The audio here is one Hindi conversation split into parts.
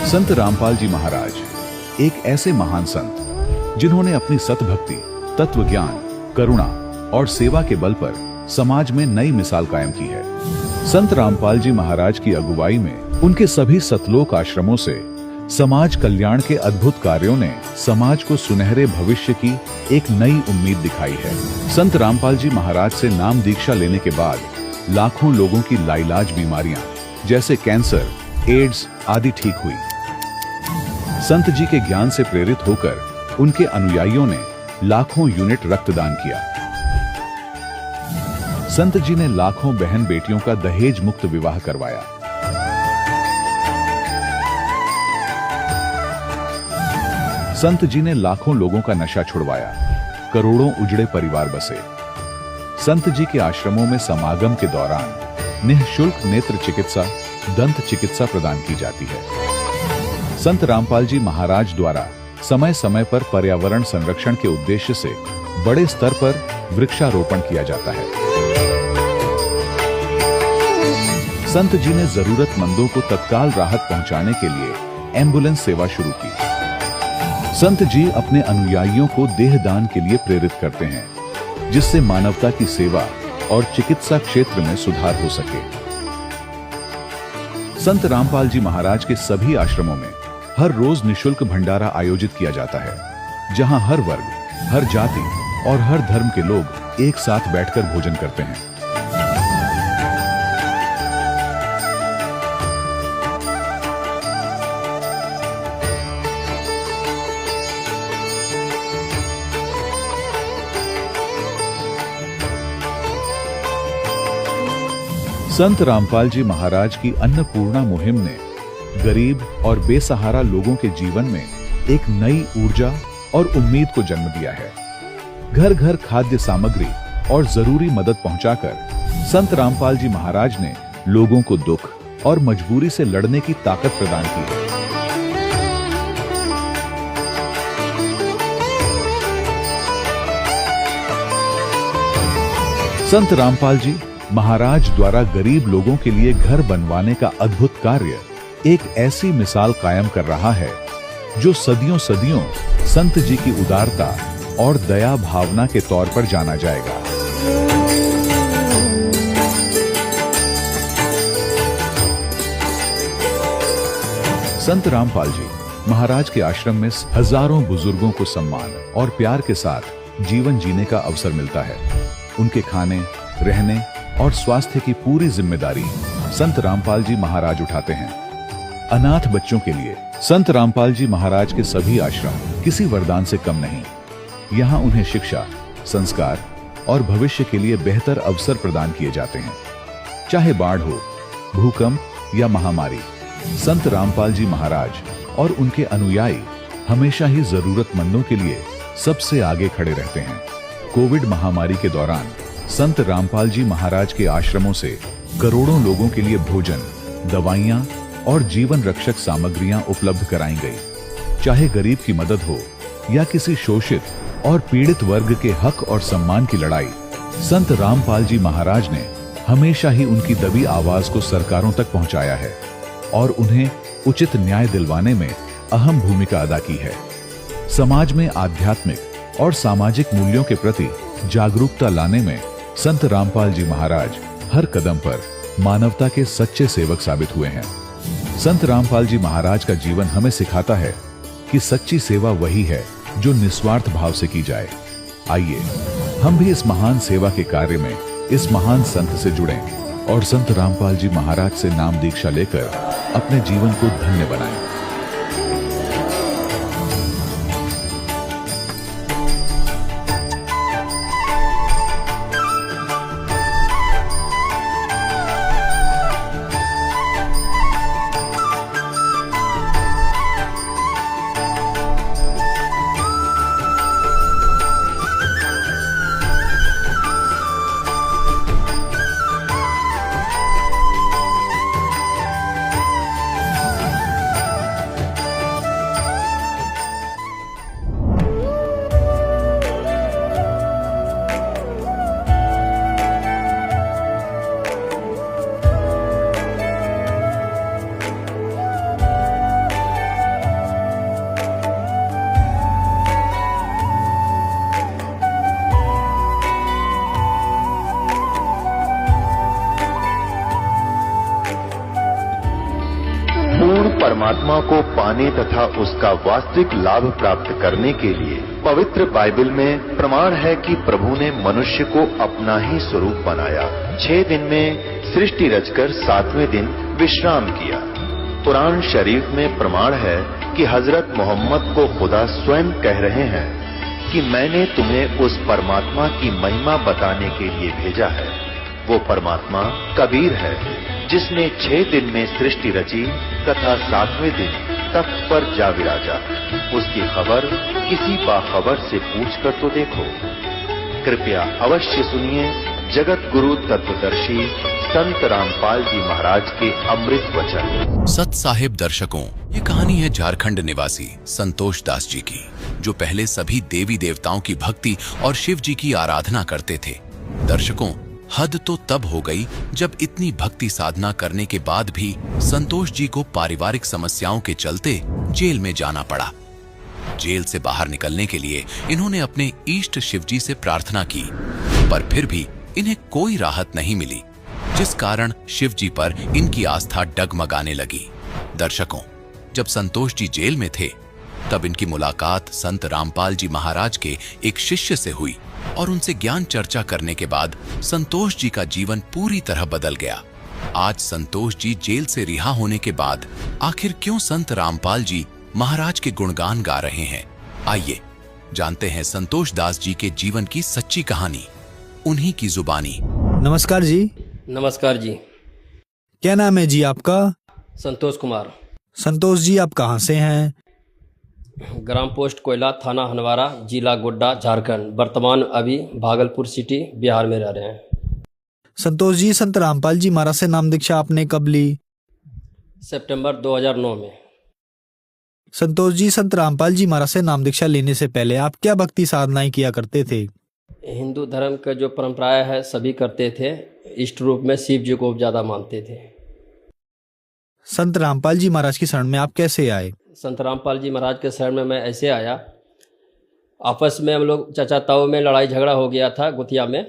संत रामपाल जी महाराज एक ऐसे महान संत जिन्होंने अपनी सतभक्ति, तत्व ज्ञान, करुणा और सेवा के बल पर समाज में नई मिसाल कायम की है। संत रामपाल जी महाराज की अगुवाई में उनके सभी सतलोक आश्रमों से समाज कल्याण के अद्भुत कार्यों ने समाज को सुनहरे भविष्य की एक नई उम्मीद दिखाई है। संत रामपाल जी महाराज से नाम दीक्षा लेने के बाद लाखों लोगों की लाइलाज बीमारियां जैसे कैंसर, एड्स आदि ठीक हुई। संत जी के ज्ञान से प्रेरित होकर उनके अनुयायियों ने लाखों यूनिट रक्तदान किया। संत जी ने लाखों बहन बेटियों का दहेज मुक्त विवाह करवाया। संत जी ने लाखों लोगों का नशा छुड़वाया, करोड़ों उजड़े परिवार बसे। संत जी के आश्रमों में समागम के दौरान निःशुल्क नेत्र चिकित्सा, दंत चिकित्सा प्रदान की जाती है। संत रामपाल जी महाराज द्वारा समय समय पर पर्यावरण संरक्षण के उद्देश्य से बड़े स्तर पर वृक्षारोपण किया जाता है। संत जी ने जरूरतमंदों को तत्काल राहत पहुंचाने के लिए एम्बुलेंस सेवा शुरू की। संत जी अपने अनुयायियों को देहदान के लिए प्रेरित करते हैं, जिससे मानवता की सेवा और चिकित्सा क्षेत्र में सुधार हो सके। संत रामपाल जी महाराज के सभी आश्रमों में हर रोज निःशुल्क भंडारा आयोजित किया जाता है, जहां हर वर्ग, हर जाति और हर धर्म के लोग एक साथ बैठकर भोजन करते हैं। संत रामपाल जी महाराज की अन्नपूर्णा मुहिम ने गरीब और बेसहारा लोगों के जीवन में एक नई ऊर्जा और उम्मीद को जन्म दिया है। घर घर खाद्य सामग्री और जरूरी मदद पहुंचाकर संत रामपाल जी महाराज ने लोगों को दुख और मजबूरी से लड़ने की ताकत प्रदान की है। संत रामपाल जी महाराज द्वारा गरीब लोगों के लिए घर बनवाने का अद्भुत कार्य एक ऐसी मिसाल कायम कर रहा है जो सदियों सदियों संत जी की उदारता और दया भावना के तौर पर जाना जाएगा। संत रामपाल जी महाराज के आश्रम में हजारों बुजुर्गों को सम्मान और प्यार के साथ जीवन जीने का अवसर मिलता है। उनके खाने, रहने और स्वास्थ्य की पूरी जिम्मेदारी संत रामपाल जी महाराज उठाते हैं। अनाथ बच्चों के लिए संत रामपाल जी महाराज के सभी आश्रम किसी वरदान से कम नहीं। यहाँ उन्हें शिक्षा, संस्कार और भविष्य के लिए बेहतर अवसर प्रदान किए जाते हैं। चाहे बाढ़ हो, भूकंप या महामारी, संत रामपाल जी महाराज और उनके अनुयायी हमेशा ही जरूरतमंदों के लिए सबसे आगे खड़े रहते हैं। कोविड महामारी के दौरान संत रामपाल जी महाराज के आश्रमों से करोड़ों लोगों के लिए भोजन, दवाइयां और जीवन रक्षक सामग्रियां उपलब्ध कराई गई। चाहे गरीब की मदद हो या किसी शोषित और पीड़ित वर्ग के हक और सम्मान की लड़ाई, संत रामपाल जी महाराज ने हमेशा ही उनकी दबी आवाज को सरकारों तक पहुंचाया है और उन्हें उचित न्याय दिलवाने में अहम भूमिका अदा की है। समाज में आध्यात्मिक और सामाजिक मूल्यों के प्रति जागरूकता लाने में संत रामपाल जी महाराज हर कदम पर मानवता के सच्चे सेवक साबित हुए हैं। संत रामपाल जी महाराज का जीवन हमें सिखाता है कि सच्ची सेवा वही है जो निस्वार्थ भाव से की जाए। आइए हम भी इस महान सेवा के कार्य में इस महान संत से जुड़ें और संत रामपाल जी महाराज से नाम दीक्षा लेकर अपने जीवन को धन्य बनाएं। परमात्मा को पाने तथा उसका वास्तविक लाभ प्राप्त करने के लिए पवित्र बाइबल में प्रमाण है कि प्रभु ने मनुष्य को अपना ही स्वरूप बनाया। 6 दिन में सृष्टि रचकर 7वें दिन विश्राम किया। कुरान शरीफ में प्रमाण है कि हजरत मोहम्मद को खुदा स्वयं कह रहे हैं कि मैंने तुम्हें उस परमात्मा की महिमा बताने के लिए भेजा है। वो परमात्मा कबीर है जिसने 6 दिन में सृष्टि रची तथा 7वें दिन तख्त पर जा विराजा। उसकी खबर किसी बाखबर से पूछकर तो देखो। कृपया अवश्य सुनिए जगत गुरु तत्वदर्शी संत रामपाल जी महाराज के अमृत वचन। सत साहिब दर्शकों, ये कहानी है झारखंड निवासी संतोष दास जी की, जो पहले सभी देवी देवताओं की भक्ति और शिव जी की आराधना करते थे। दर्शकों, हद तो तब हो गई जब इतनी भक्ति साधना करने के बाद भी संतोष जी को पारिवारिक समस्याओं के चलते जेल में जाना पड़ा। जेल से बाहर निकलने के लिए इन्होंने अपने इष्ट शिव जी से प्रार्थना की, पर फिर भी इन्हें कोई राहत नहीं मिली, जिस कारण शिव जी पर इनकी आस्था डगमगाने लगी। दर्शकों, जब संतोष जी जेल में थे तब इनकी मुलाकात संत रामपाल जी महाराज के एक शिष्य से हुई और उनसे ज्ञान चर्चा करने के बाद संतोष जी का जीवन पूरी तरह बदल गया। आज संतोष जी जेल से रिहा होने के बाद आखिर क्यों संत रामपाल जी महाराज के गुणगान गा रहे हैं, आइए जानते हैं संतोष दास जी के जीवन की सच्ची कहानी, उन्हीं की जुबानी। नमस्कार जी। नमस्कार जी। क्या नाम है जी आपका? संतोष कुमार। संतोष जी, आप कहाँ से हैं? ग्राम पोस्ट कोयला, थाना हनवारा, जिला गोड्डा, झारखंड। वर्तमान अभी भागलपुर सिटी बिहार में रह रहे हैं। संतोष जी, संत रामपाल जी महाराज से नाम दीक्षा आपने कब ली? सितंबर 2009 में। संतोष जी, संत रामपाल जी महाराज से नाम दीक्षा लेने से पहले आप क्या भक्ति साधनाएं किया करते थे? हिंदू धर्म का जो परंपराएं है सभी करते थे। इष्ट रूप में शिव जी को ज़्यादा मानते थे। संत रामपाल जी महाराज की शरण में आप कैसे आए? संत रामपाल जी महाराज के शरण में मैं ऐसे आया, आपस में हम लोग चाचा ताऊ में लड़ाई झगड़ा हो गया था गुतिया में,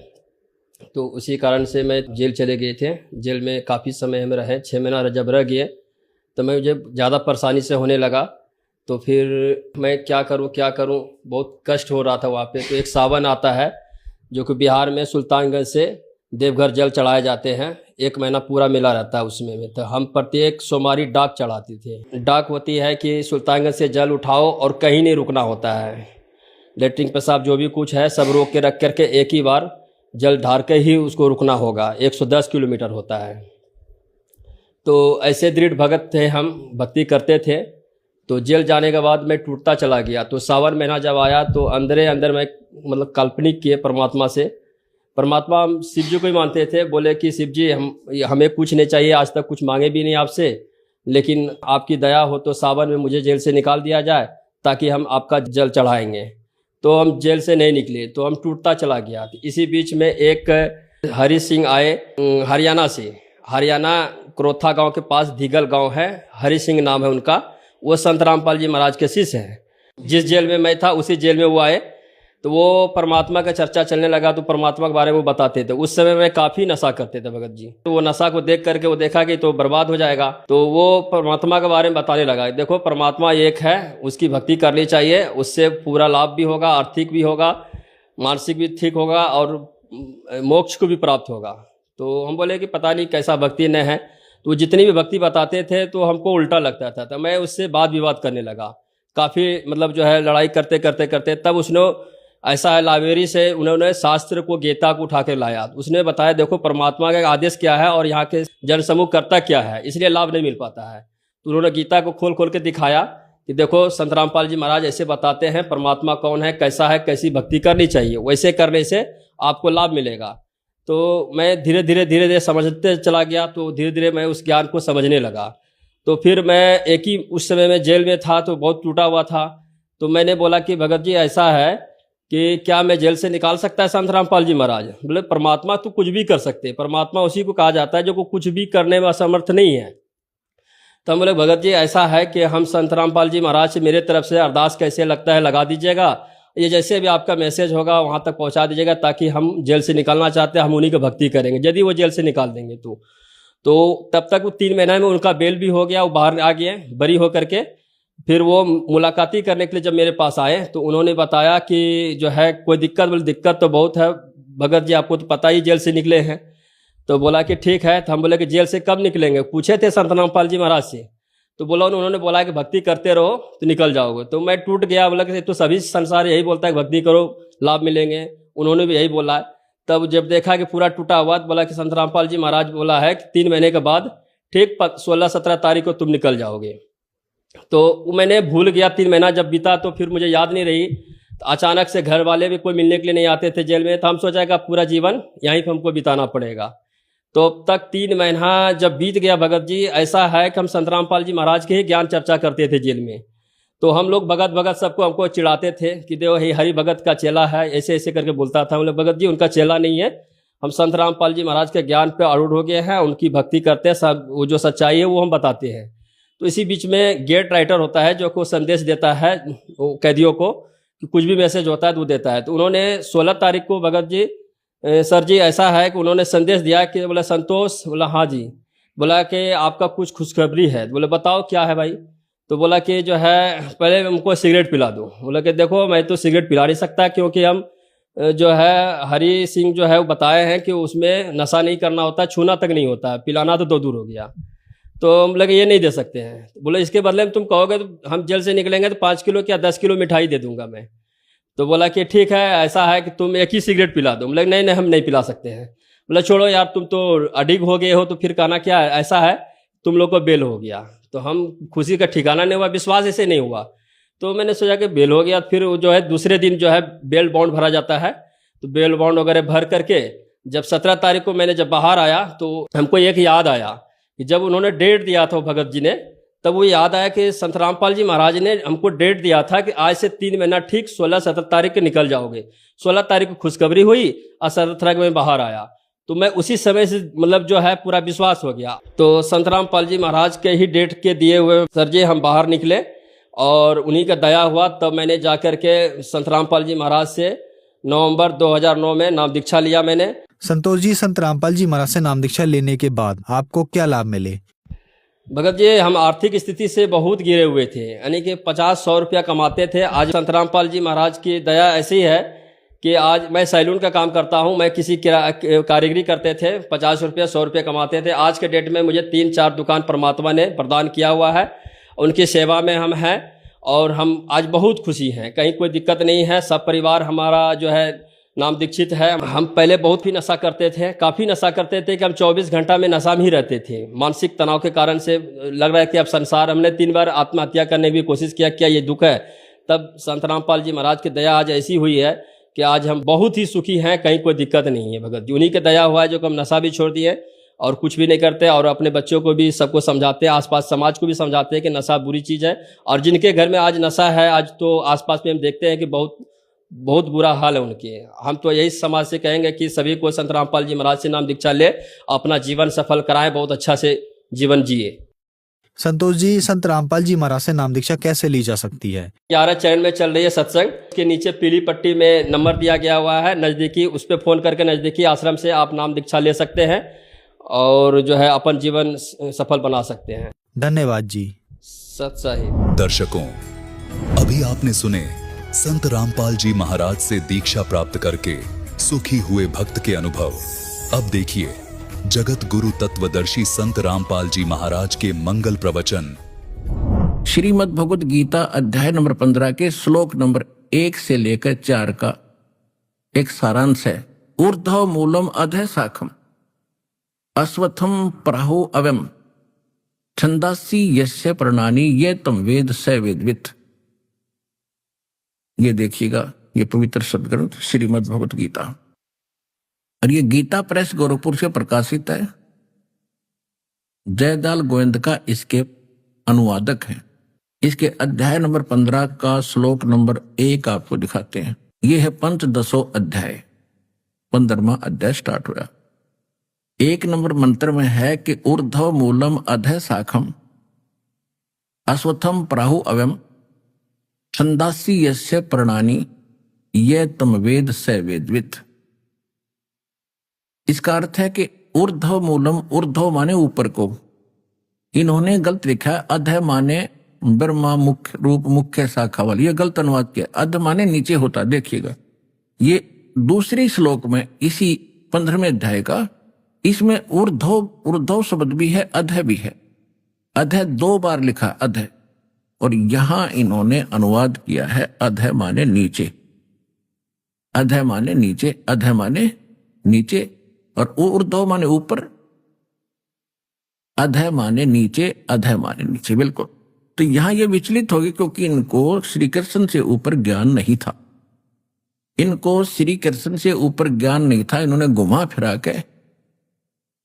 तो उसी कारण से मैं जेल चले गए थे। जेल में काफ़ी समय हम रहे, 6 महीना जब रह गए तो मैं मुझे ज़्यादा परेशानी से होने लगा। तो फिर मैं क्या करूं, बहुत कष्ट हो रहा था वहाँ पे। तो एक सावन आता है जो कि बिहार में सुल्तानगंज से देवघर जल चढ़ाए जाते हैं, 1 महीना पूरा मिला रहता है उसमें। तो हम प्रत्येक सोमवारी डाक चढ़ाते थे। डाक होती है कि सुल्तानगंज से जल उठाओ और कहीं नहीं रुकना होता है। लेटरिन पेशाब जो भी कुछ है सब रोक के रख करके एक ही बार जल ढार के ही उसको रुकना होगा। 110 किलोमीटर होता है। तो ऐसे दृढ़ भगत थे हम, भक्ति करते थे। तो जेल जाने के बाद मैं टूटता चला गया। तो सावन महीना जब आया तो अंदर मैं मतलब काल्पनिक किए परमात्मा से। परमात्मा हम शिव जी को ही मानते थे। बोले कि शिव जी हमें कुछ नहीं चाहिए, आज तक कुछ मांगे भी नहीं आपसे, लेकिन आपकी दया हो तो सावन में मुझे जेल से निकाल दिया जाए ताकि हम आपका जल चढ़ाएंगे। तो हम जेल से नहीं निकले, तो हम टूटता चला गया। इसी बीच में एक हरि सिंह आए हरियाणा से। हरियाणा क्रोथा गांव के पास धीगल गांव है, हरि सिंह नाम है उनका। वो संत रामपाल जी महाराज के शिष्य हैं। जिस जेल में मैं था उसी जेल में वो आए। तो वो परमात्मा का चर्चा चलने लगा तो परमात्मा के बारे में वो बताते थे। उस समय में काफ़ी नशा करते थे भगत जी। तो वो नशा को देख करके वो देखा कि तो बर्बाद हो जाएगा, तो वो परमात्मा के बारे में बताने लगा। देखो परमात्मा एक है, उसकी भक्ति करनी चाहिए, उससे पूरा लाभ भी होगा, आर्थिक भी होगा, मानसिक भी ठीक होगा और मोक्ष को भी प्राप्त होगा। तो हम बोले कि पता नहीं कैसा भक्ति न है। तो जितनी भी भक्ति बताते थे तो हमको उल्टा लगता था। तो मैं उससे वाद विवाद करने लगा, काफ़ी मतलब जो है लड़ाई करते तब उसने ऐसा है लाइब्रेरी से उन्होंने शास्त्र को, गीता को उठा कर लाया। उसने बताया देखो परमात्मा का आदेश क्या है और यहाँ के जनसमूह करता क्या है, इसलिए लाभ नहीं मिल पाता है। तो उन्होंने गीता को खोल के दिखाया कि देखो संत रामपाल जी महाराज ऐसे बताते हैं परमात्मा कौन है, कैसा है, कैसी भक्ति करनी चाहिए, वैसे करने से आपको लाभ मिलेगा। तो मैं धीरे धीरे समझते चला गया। तो धीरे धीरे मैं उस ज्ञान को समझने लगा। तो फिर मैं एक ही उस समय में जेल में था तो बहुत टूटा हुआ था। तो मैंने बोला कि भगत जी ऐसा है कि क्या मैं जेल से निकाल सकता है संत रामपाल जी महाराज? बोले परमात्मा तो कुछ भी कर सकते हैं, परमात्मा उसी को कहा जाता है जो को कुछ भी करने में असमर्थ नहीं है। तो हम बोले भगत जी ऐसा है कि हम संत रामपाल जी महाराज से मेरे तरफ से अरदास कैसे लगता है लगा दीजिएगा, ये जैसे भी आपका मैसेज होगा वहाँ तक पहुँचा दीजिएगा, ताकि हम जेल से निकालना चाहते हैं, हम उन्हीं की भक्ति करेंगे यदि वो जेल से निकाल देंगे तो तब तक वो 3 महीना में उनका बेल भी हो गया, वो बाहर आ गए बरी होकर के। फिर वो मुलाकाती करने के लिए जब मेरे पास आए तो उन्होंने बताया कि जो है कोई दिक्कत, बोले दिक्कत तो बहुत है भगत जी, आपको तो पता ही जेल से निकले हैं। तो बोला कि ठीक है। तो हम बोले कि जेल से कब निकलेंगे, पूछे थे संत रामपाल जी महाराज से। तो बोला उन्होंने बोला कि भक्ति करते रहो तो निकल जाओगे। तो मैं टूट गया, बोला कि तो सभी संसार यही बोलता है कि भक्ति करो लाभ मिलेंगे, उन्होंने भी यही बोला है। तब जब देखा कि पूरा टूटा हुआ तो बोला कि संत रामपाल जी महाराज बोला है कि 3 महीने के बाद ठीक 16-17 तारीख को तुम निकल जाओगे। तो मैंने भूल गया। 3 महीना जब बीता तो फिर मुझे याद नहीं रही। तो अचानक से घर वाले भी कोई मिलने के लिए नहीं आते थे जेल में, तो हम सोचा कि पूरा जीवन यहीं पर हमको बिताना पड़ेगा। तो अब तक 3 महीना जब बीत गया भगत जी, ऐसा है कि हम संत रामपाल जी महाराज के ही ज्ञान चर्चा करते थे जेल में। तो हम लोग भगत सबको हमको चिढ़ाते थे कि देखो ये हरि भगत का चेला है, ऐसे ऐसे करके बोलता था। बोले भगत जी उनका चेला नहीं है, हम संत रामपाल जी महाराज के ज्ञान पे आरूढ़ हो गए हैं, उनकी भक्ति करते हैं, सब वो जो सच्चाई है वो हम बताते हैं। तो इसी बीच में गेट राइटर होता है जो को संदेश देता है कैदियों को कि कुछ भी मैसेज होता है तो वो देता है। तो उन्होंने 16 तारीख को भगत जी सर जी ऐसा है कि उन्होंने संदेश दिया कि बोला संतोष, बोला हाँ जी, बोला कि आपका कुछ खुशखबरी है। बोले बताओ क्या है भाई। तो बोला कि जो है पहले हमको सिगरेट पिला दो। बोला कि देखो मैं तो सिगरेट पिला नहीं सकता, क्योंकि हम जो है हरि सिंह जो है वो बताए हैं कि उसमें नशा नहीं करना होता, छूना तक नहीं होता, पिलाना तो दूर हो गया। तो हम लगे ये नहीं दे सकते हैं। तो बोले इसके बदले में तुम कहोगे तो हम जेल से निकलेंगे तो 5 किलो या 10 किलो मिठाई दे दूंगा मैं। तो बोला कि ठीक है, ऐसा है कि तुम एक ही सिगरेट पिला दो। बोले नहीं हम नहीं पिला सकते हैं। बोला छोड़ो यार, तुम तो अडिग हो गए हो, तो फिर कहना क्या है, ऐसा है तुम लोग को बेल हो गया। तो हम खुशी का ठिकाना नहीं हुआ, विश्वास ऐसे नहीं हुआ। तो मैंने सोचा कि बेल हो गया। फिर जो है दूसरे दिन जो है बेल बॉन्ड भरा जाता है। तो बेल बॉन्ड वगैरह भर करके जब 17 तारीख को मैंने जब बाहर आया तो हमको एक याद आया कि जब उन्होंने डेट दिया था भगत जी ने, तब वो याद आया कि संत रामपाल जी महाराज ने हमको डेट दिया था कि आज से 3 महीना ठीक 16-17 तारीख को निकल जाओगे। 16 तारीख को खुशखबरी हुई और 17 तारीख में बाहर आया। तो मैं उसी समय से मतलब जो है पूरा विश्वास हो गया। तो संत रामपाल जी महाराज के ही डेट के दिए हुए सर जी हम बाहर निकले और उन्हीं का दया हुआ। तब मैंने जाकर के संत रामपाल जी महाराज से नवंबर 2009 में नाम दीक्षा लिया मैंने। संतोष जी, संत रामपाल जी महाराज से नाम दीक्षा लेने के बाद आपको क्या लाभ मिले? भगत जी हम आर्थिक स्थिति से बहुत गिरे हुए थे, यानी कि 50-100 रुपया कमाते थे। आज संत रामपाल जी महाराज की दया ऐसी है कि आज मैं सैलून का काम करता हूं। मैं किसी कारीगरी करते थे, 50 रुपया 100 रुपया कमाते थे। आज के डेट में मुझे 3-4 दुकान परमात्मा ने प्रदान किया हुआ है, उनकी सेवा में हम हैं और हम आज बहुत खुशी हैं, कहीं कोई दिक्कत नहीं है। सब परिवार हमारा जो है नाम दीक्षित है। हम पहले बहुत ही नशा करते थे, काफ़ी नशा करते थे कि हम 24 घंटा में नशा में ही रहते थे। मानसिक तनाव के कारण से लग रहा है कि अब संसार, हमने 3 बार आत्महत्या करने की कोशिश किया, क्या ये दुख है। तब संत रामपाल जी महाराज की दया आज ऐसी हुई है कि आज हम बहुत ही सुखी हैं, कहीं कोई दिक्कत नहीं है। भगत जी उन्हीं की दया हुआ है जो कि हम नशा भी छोड़ दिए और कुछ भी नहीं करते, और अपने बच्चों को भी सबको समझाते हैं, आसपास समाज को भी समझाते हैं कि नशा बुरी चीज़ है। और जिनके घर में आज नशा है, आज तो आसपास में हम देखते हैं कि बहुत बुरा हाल है उनके। हम तो यही समाज से कहेंगे कि सभी को संत रामपाल जी महाराज से नाम दीक्षा ले, अपना जीवन सफल कराएं, बहुत अच्छा से जीवन जिए। संतोष जी, संत रामपाल जी महाराज से नाम दीक्षा कैसे ली जा सकती है? 11 चरण में चल रही है सत्संग, के नीचे पीली पट्टी में नंबर दिया गया हुआ है, नज़दीकी उस पर फ़ोन करके नज़दीकी आश्रम से आप नाम दीक्षा ले सकते हैं और जो है अपन जीवन सफल बना सकते हैं। धन्यवाद जी। सत साहिब। दर्शकों, अभी आपने सुने संत रामपाल जी महाराज से दीक्षा प्राप्त करके सुखी हुए भक्त के अनुभव। अब देखिए जगत गुरु तत्वदर्शी संत रामपाल जी महाराज के मंगल प्रवचन। श्रीमद् भगवद गीता अध्याय नंबर 15 के श्लोक नंबर 1 से लेकर 4 का एक सारांश है। ऊर्ध्व मूलम अधः शाखम अश्वत्थम प्राहु अवम छंदासी यस्य प्रणानी ये तम वेद स वेदवित्। ये देखिएगा, ये पवित्र सदग्रंथ श्रीमद् भगवद गीता, और ये गीता प्रेस गोरखपुर से प्रकाशित है। जयदाल गोविंद का इसके अनुवादक है। इसके अध्याय नंबर 15 का श्लोक नंबर 1 आपको दिखाते हैं। ये है पंचदशो अध्याय, 15वां अध्याय स्टार्ट हुआ। 1 नंबर मंत्र में है कि ऊर्ध्व मूलम अधः शाखम अश्वत्थम प्राहु अवम छंदासी यस्य प्रणानी ये तम वेद स वेदवित्। इसका अर्थ है कि ऊर्ध्व मूलम, ऊर्ध्व माने ऊपर को, इन्होंने गलत लिखा है अध माने ब्रह्मा मुख्य रूप मुख्य शाखा वाली, ये गलत अनुवाद किया। अध माने नीचे होता, देखिएगा ये दूसरी श्लोक में इसी 15वें अध्याय का, इसमें ऊर्ध्व ऊर्ध्व शब्द भी है, अध भी है। अध 2 बार लिखा अध, और यहां इन्होंने अनुवाद किया है अध माने नीचे, अध माने नीचे, अध माने नीचे, और ऊर्ध्व माने ऊपर, अध माने नीचे, अध माने नीचे, बिल्कुल। तो यहां ये विचलित हो गए क्योंकि इनको श्री कृष्ण से ऊपर ज्ञान नहीं था, इनको श्री कृष्ण से ऊपर ज्ञान नहीं था। इन्होंने घुमा फिरा के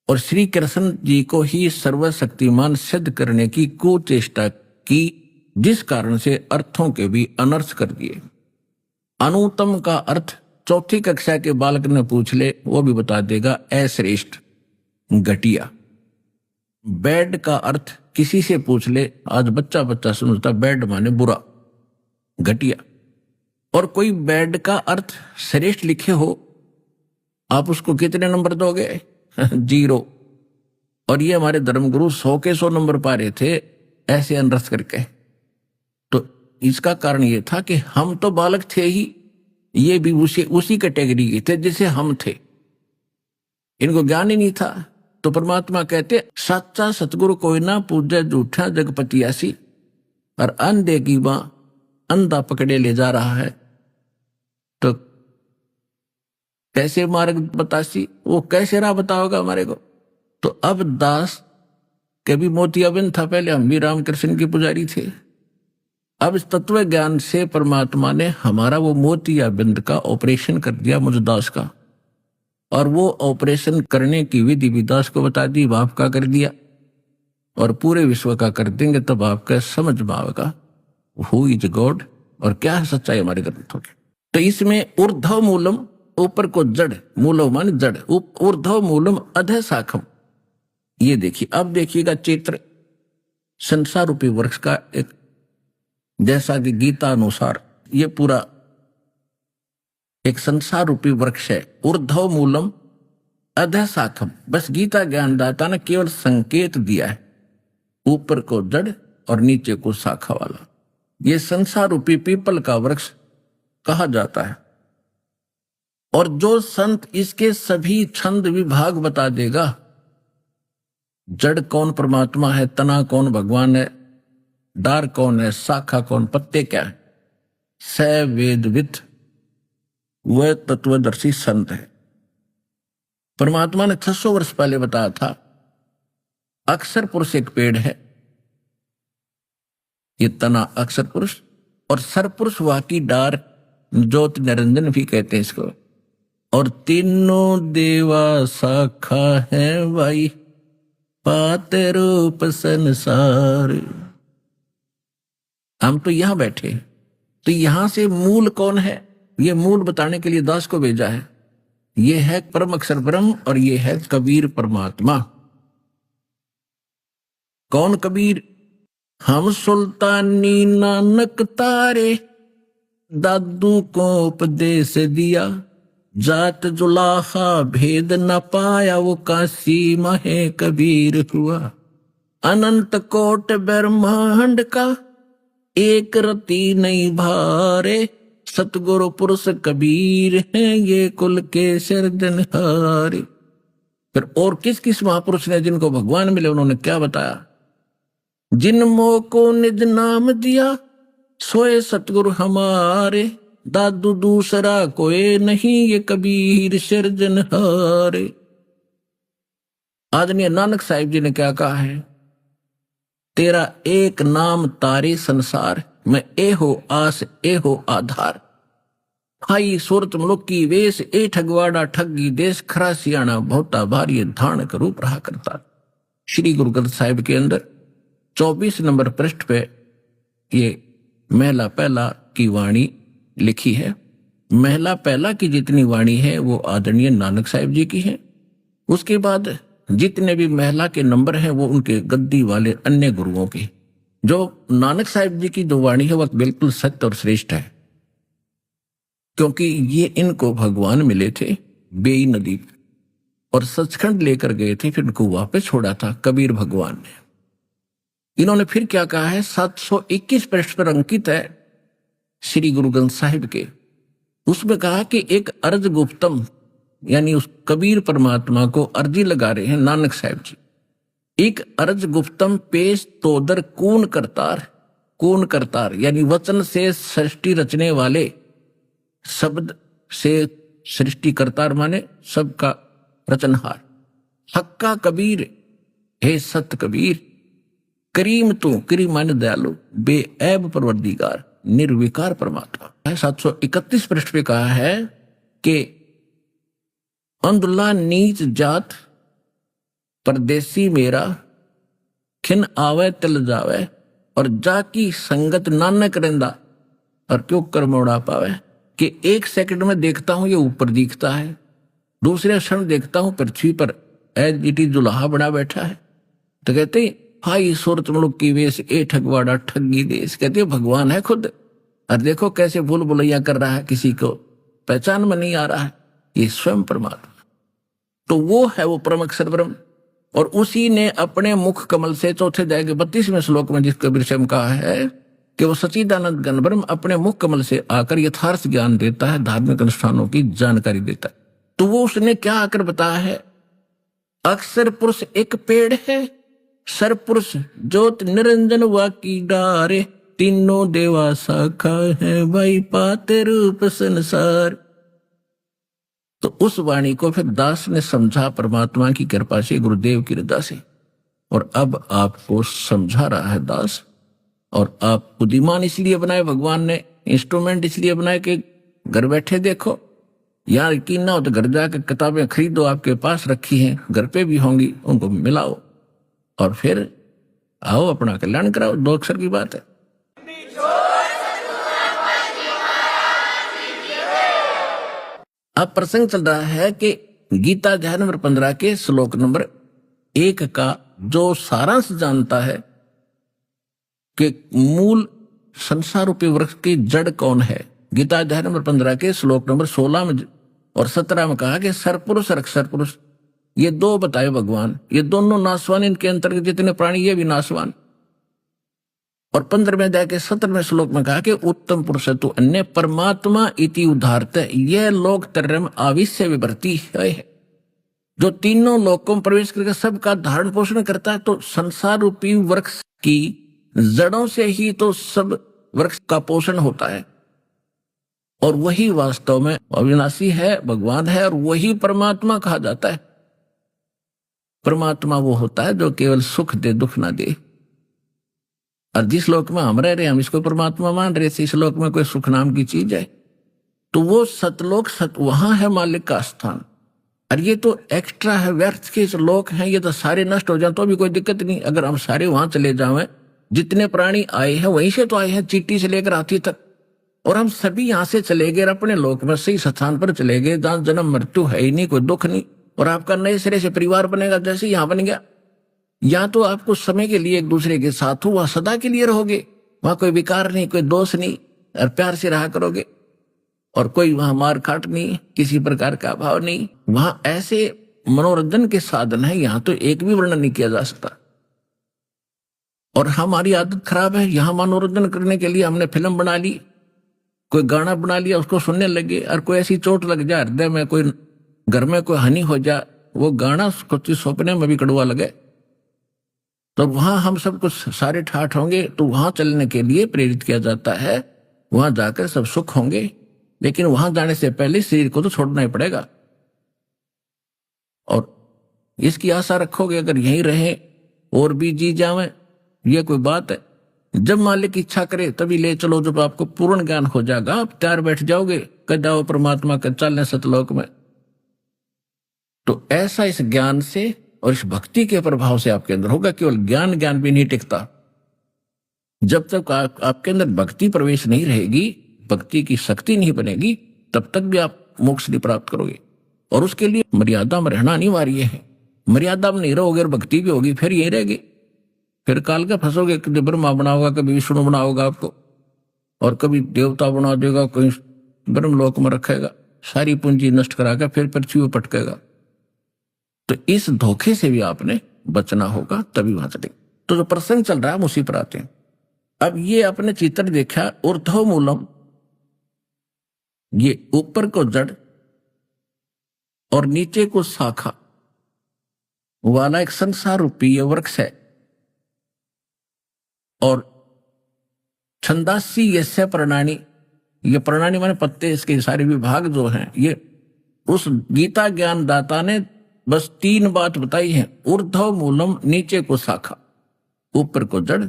और श्री कृष्ण जी को ही सर्वशक्तिमान सिद्ध करने की कुचेष्टा की, जिस कारण से अर्थों के भी अनर्थ कर दिए। अनुत्तम का अर्थ 4ठी कक्षा के बालक ने पूछ ले वो भी बता देगा, अश्रेष्ठ, घटिया। बैड का अर्थ किसी से पूछ ले, आज बच्चा बच्चा समझता बैड माने बुरा, घटिया। और कोई बैड का अर्थ श्रेष्ठ लिखे हो, आप उसको कितने नंबर दोगे? 0। और ये हमारे धर्मगुरु 100 के 100 नंबर पा रहे थे ऐसे अनर्थ करके। तो इसका कारण ये था कि हम तो बालक थे ही, ये भी उसी कैटेगरी के थे जिसे हम थे, इनको ज्ञान ही नहीं था। तो परमात्मा कहते सच्चा सतगुरु कोई ना पूजे झूठा जगपतियासी, और अंधे की बां अंधा पकड़े ले जा रहा है। तो कैसे मार्ग बतासी, वो कैसे राह बताओगा हमारे को? तो अब दास के भी मोतियाबिंद था, पहले हम भी रामकृष्ण के पुजारी थे। अब इस तत्व ज्ञान से परमात्मा ने हमारा वो मोतियाबिंद का ऑपरेशन कर दिया मुझ दास का, और वो ऑपरेशन करने की विधि भी दास को बता दी, बाप का कर दिया, और पूरे विश्व का कर देंगे तब आपका समझ में आएगा हु इज गॉड और क्या है सच्चाई हमारे ग्रंथों की। तो इसमें ऊर्ध्व मूलम, ऊपर को जड़, मूलो मान जड़, ऊर्ध्व मूलम अध शाखम। ये देखिए, अब देखिएगा चित्र संसार रूपी वृक्ष का एक, जैसा कि गीता अनुसार ये पूरा एक संसार रूपी वृक्ष है। ऊर्ध्व मूलम अध शाखम, बस गीता ज्ञानदाता ने केवल संकेत दिया है, ऊपर को जड़ और नीचे को शाखा वाला। ये संसार रूपी पीपल का वृक्ष कहा जाता है। और जो संत इसके सभी छंद विभाग बता देगा, जड़ कौन परमात्मा है, तना कौन भगवान है, डार कौन है, शाखा कौन, पत्ते क्या है, स वेदविद वह तत्वदर्शी संत है। परमात्मा ने 600 वर्ष पहले बताया था, अक्षर पुरुष एक पेड़ है, ये तना अक्षर पुरुष, और सरपुरुष वाकी डार, ज्योति निरंजन भी कहते हैं इसको, और तीनों देवा शाखा है भाई, पाते रूप संसार। हम तो यहां बैठे, तो यहां से मूल कौन है, ये मूल बताने के लिए दास को भेजा है। ये है परम अक्षर ब्रह्म, और ये है कबीर परमात्मा। कौन कबीर? हम सुल्तानी नानक तारे, दादू को उपदेश दिया, जात जुलाहा भेद न पाया, वो काशी महे कबीर हुआ। अनंत कोट ब्रह्मांड का एक रति नहीं भारे, सतगुरु पुरुष कबीर हैं ये कुल के सिरजनहारे। फिर और किस किस महापुरुष ने जिनको भगवान मिले उन्होंने क्या बताया? जिन मोह को निज नाम दिया, सोए सतगुरु हमारे, दादू दूसरा कोई नहीं ये कबीर सिरजनहारे। आदरणीय नानक साहिब जी ने क्या कहा है? तेरा एक नाम तारे संसार में, ए हो आस ए हो आधार। हाई सूरत मुलुक की वेश, ए ठगवाड़ा ठगी देश, खरा सियाणा बहुता भारी धान का रूप रहा करता। श्री गुरु ग्रंथ साहिब के अंदर 24 नंबर पृष्ठ पे ये महला पहला की वाणी लिखी है। महला पहला की जितनी वाणी है वो आदरणीय नानक साहिब जी की है। उसके बाद जितने भी महला के नंबर हैं वो उनके गद्दी वाले अन्य गुरुओं की। जो नानक साहिब जी की जो वाणी है वह बिल्कुल सत्य और श्रेष्ठ है, क्योंकि ये इनको भगवान मिले थे बेई नदी, और सचखंड लेकर गए थे, फिर उनको वापस छोड़ा था कबीर भगवान ने। इन्होंने फिर क्या कहा है, 721 पृष्ठ पर अंकित है श्री गुरु ग्रंथ साहिब के, उसमें कहा कि एक अर्ज गुप्तम, यानी उस कबीर परमात्मा को अर्जी लगा रहे हैं नानक साहब जी, एक अर्ज गुप्तम पेश तोदर कून करतार। कून करतार यानी वचन से सृष्टि रचने वाले, शब्द से सृष्टि करतार माने सबका रचनहार। हक्का कबीर, हे सत कबीर, करीम तू, करीम माने दयालु, बेऐब परवरदिगार, निर्विकार परमात्मा है। 731 पृष्ठ पे कहा है कि अंधुल्ला नीच जात परदेसी मेरा, खिन आवे तिल जावे, और जाकी संगत नानक रेंदा, और क्यों कर्मोड़ा पावे। कि एक सेकंड में देखता हूं ये ऊपर दिखता है, दूसरे क्षण देखता हूं पृथ्वी पर एज इट इज दुल्हा बना बैठा है। तो कहते हाई सूरत मुल्क की वेश ए ठगवाड़ा ठगी देश। कहते भगवान है खुद, और देखो कैसे भूल भुलैया कर रहा है, किसी को पहचान में नहीं आ रहा है, ये स्वयं परमात्मा। तो वो है वो परम अक्षर ब्रह्म, और उसी ने अपने मुख कमल से, चौथे अध्याय के 32वें श्लोक में जिस कबीर से कहा है कि वो सच्चिदानंद घन ब्रह्म अपने मुख कमल से आकर यथार्थ ज्ञान देता है, धार्मिक अनुष्ठानों की जानकारी देता है। तो वो उसने क्या आकर बताया है, अक्षर पुरुष एक पेड़ है, सर पुरुष ज्योत निरंजन वाकी डारे, तीनों देवा शाखा है, भाई पाते रूप संसार। तो उस वाणी को फिर दास ने समझा परमात्मा की कृपा से, गुरुदेव की रजा से, और अब आपको समझा रहा है दास। और आप बुद्धिमान इसलिए बनाए भगवान ने, इंस्ट्रूमेंट इसलिए बनाए कि घर बैठे देखो, यार यकीन ना हो तो घर जाकर किताबें खरीदो, आपके पास रखी हैं, घर पे भी होंगी, उनको मिलाओ और फिर आओ अपना कल्याण कराओ। 2 अक्षर की बात है। अब प्रसंग चल रहा है कि गीता अध्याय नंबर 15 के श्लोक नंबर 1 का जो सारांश जानता है कि मूल संसार रूपी वृक्ष की जड़ कौन है, गीता अध्याय नंबर 15 के श्लोक नंबर 16 में और 17 में कहा कि सरपुरुष और अक्षर पुरुष, ये 2 बताए भगवान, ये दोनों नाशवान, इनके अंतर्गत जितने प्राणी ये भी नाशवान। और 15वें अध्याय के 17वें श्लोक में कहा कि उत्तम पुरुष तो अन्य परमात्मा इति उदाहरत, यह लोक त्रयम् आविश्य विवर्ती है, जो तीनों लोकों में प्रवेश करके सबका धारण पोषण करता है। तो संसार रूपी वृक्ष की जड़ों से ही तो सब वृक्ष का पोषण होता है, और वही वास्तव में अविनाशी है, भगवान है, और वही परमात्मा कहा जाता है। परमात्मा वो होता है जो केवल सुख दे, दुख ना दे। और जिस लोक में हम रह रहे, हम इसको परमात्मा मान रहे थे, इस लोक में कोई सुख नाम की चीज है, तो वो सतलोक वहां है मालिक का स्थान। और ये तो एक्स्ट्रा है, व्यर्थ के लोक हैं, ये तो सारे नष्ट हो जाए तो भी कोई दिक्कत नहीं। अगर हम सारे वहां चले जाएं, जितने प्राणी आए हैं वहीं से तो आए हैं, चींटी से लेकर हाथी तक, और हम सभी यहां से चले गए अपने लोक में सही स्थान पर चले गए, जहां जन्म मृत्यु है ही नहीं, कोई दुख नहीं, और आपका नए सिरे से परिवार बनेगा जैसे यहां बन गया। या तो आप कुछ समय के लिए एक दूसरे के साथ हो, वहां सदा के लिए रहोगे, वहां कोई विकार नहीं, कोई दोष नहीं, और प्यार से रहा करोगे, और कोई वहां मार काट नहीं, किसी प्रकार का अभाव नहीं। वहां ऐसे मनोरंजन के साधन है, यहां तो एक भी वर्णन नहीं किया जा सकता। और हमारी आदत खराब है, यहां मनोरंजन करने के लिए हमने फिल्म बना ली, कोई गाना बना लिया, उसको सुनने लगे, और कोई ऐसी चोट लग जाए हृदय में, कोई घर में कोई हानि हो जाए, वो गाना कुछ सपने में भी कड़वा लगे, तो वहां हम सब कुछ सारे ठाठ होंगे। तो वहां चलने के लिए प्रेरित किया जाता है, वहां जाकर सब सुख होंगे, लेकिन वहां जाने से पहले शरीर को तो छोड़ना ही पड़ेगा। और इसकी आशा रखोगे अगर यहीं रहे और भी जी जावे, ये कोई बात है? जब मालिक इच्छा करे तभी ले चलो, जब आपको पूर्ण ज्ञान हो जाएगा, आप तैयार बैठ जाओगे, कह जाओ परमात्मा के चलने सतलोक में। तो ऐसा इस ज्ञान से और इस भक्ति के प्रभाव से आपके अंदर होगा। केवल ज्ञान ज्ञान भी नहीं टिकता, जब तक आपके अंदर भक्ति प्रवेश नहीं रहेगी, भक्ति की शक्ति नहीं बनेगी, तब तक भी आप मोक्ष नहीं प्राप्त करोगे। और उसके लिए मर्यादा में रहना अनिवार्य है। मर्यादा में नहीं रहोगे और भक्ति भी होगी, फिर यही रहेगी, फिर काल का फंसोगे। कभी ब्रह्मा बनाओगा, कभी विष्णु बनाओगा आपको, और कभी देवता बना देगा, कहीं ब्रह्मलोक में रखेगा, सारी पूंजी नष्ट कराकर फिर पृथ्वी पर पटकेगा। तो इस धोखे से भी आपने बचना होगा, तभी वहां चलेंगे। तो जो प्रसंग चल रहा है हम उसी पर आते हैं। अब ये आपने चित्र देखा, ऊर्ध्व मूलम, ये ऊपर को जड़ और नीचे को शाखा वाला एक संसार रूपी ये वृक्ष है। और छंदासी यस्य प्रणानी, ये प्रणानी माने पत्ते, इसके सारे विभाग जो हैं, ये उस गीता ज्ञान दाता ने बस 3 बात बताई है। ऊर्ध्व मूलम, नीचे को शाखा, ऊपर को जड़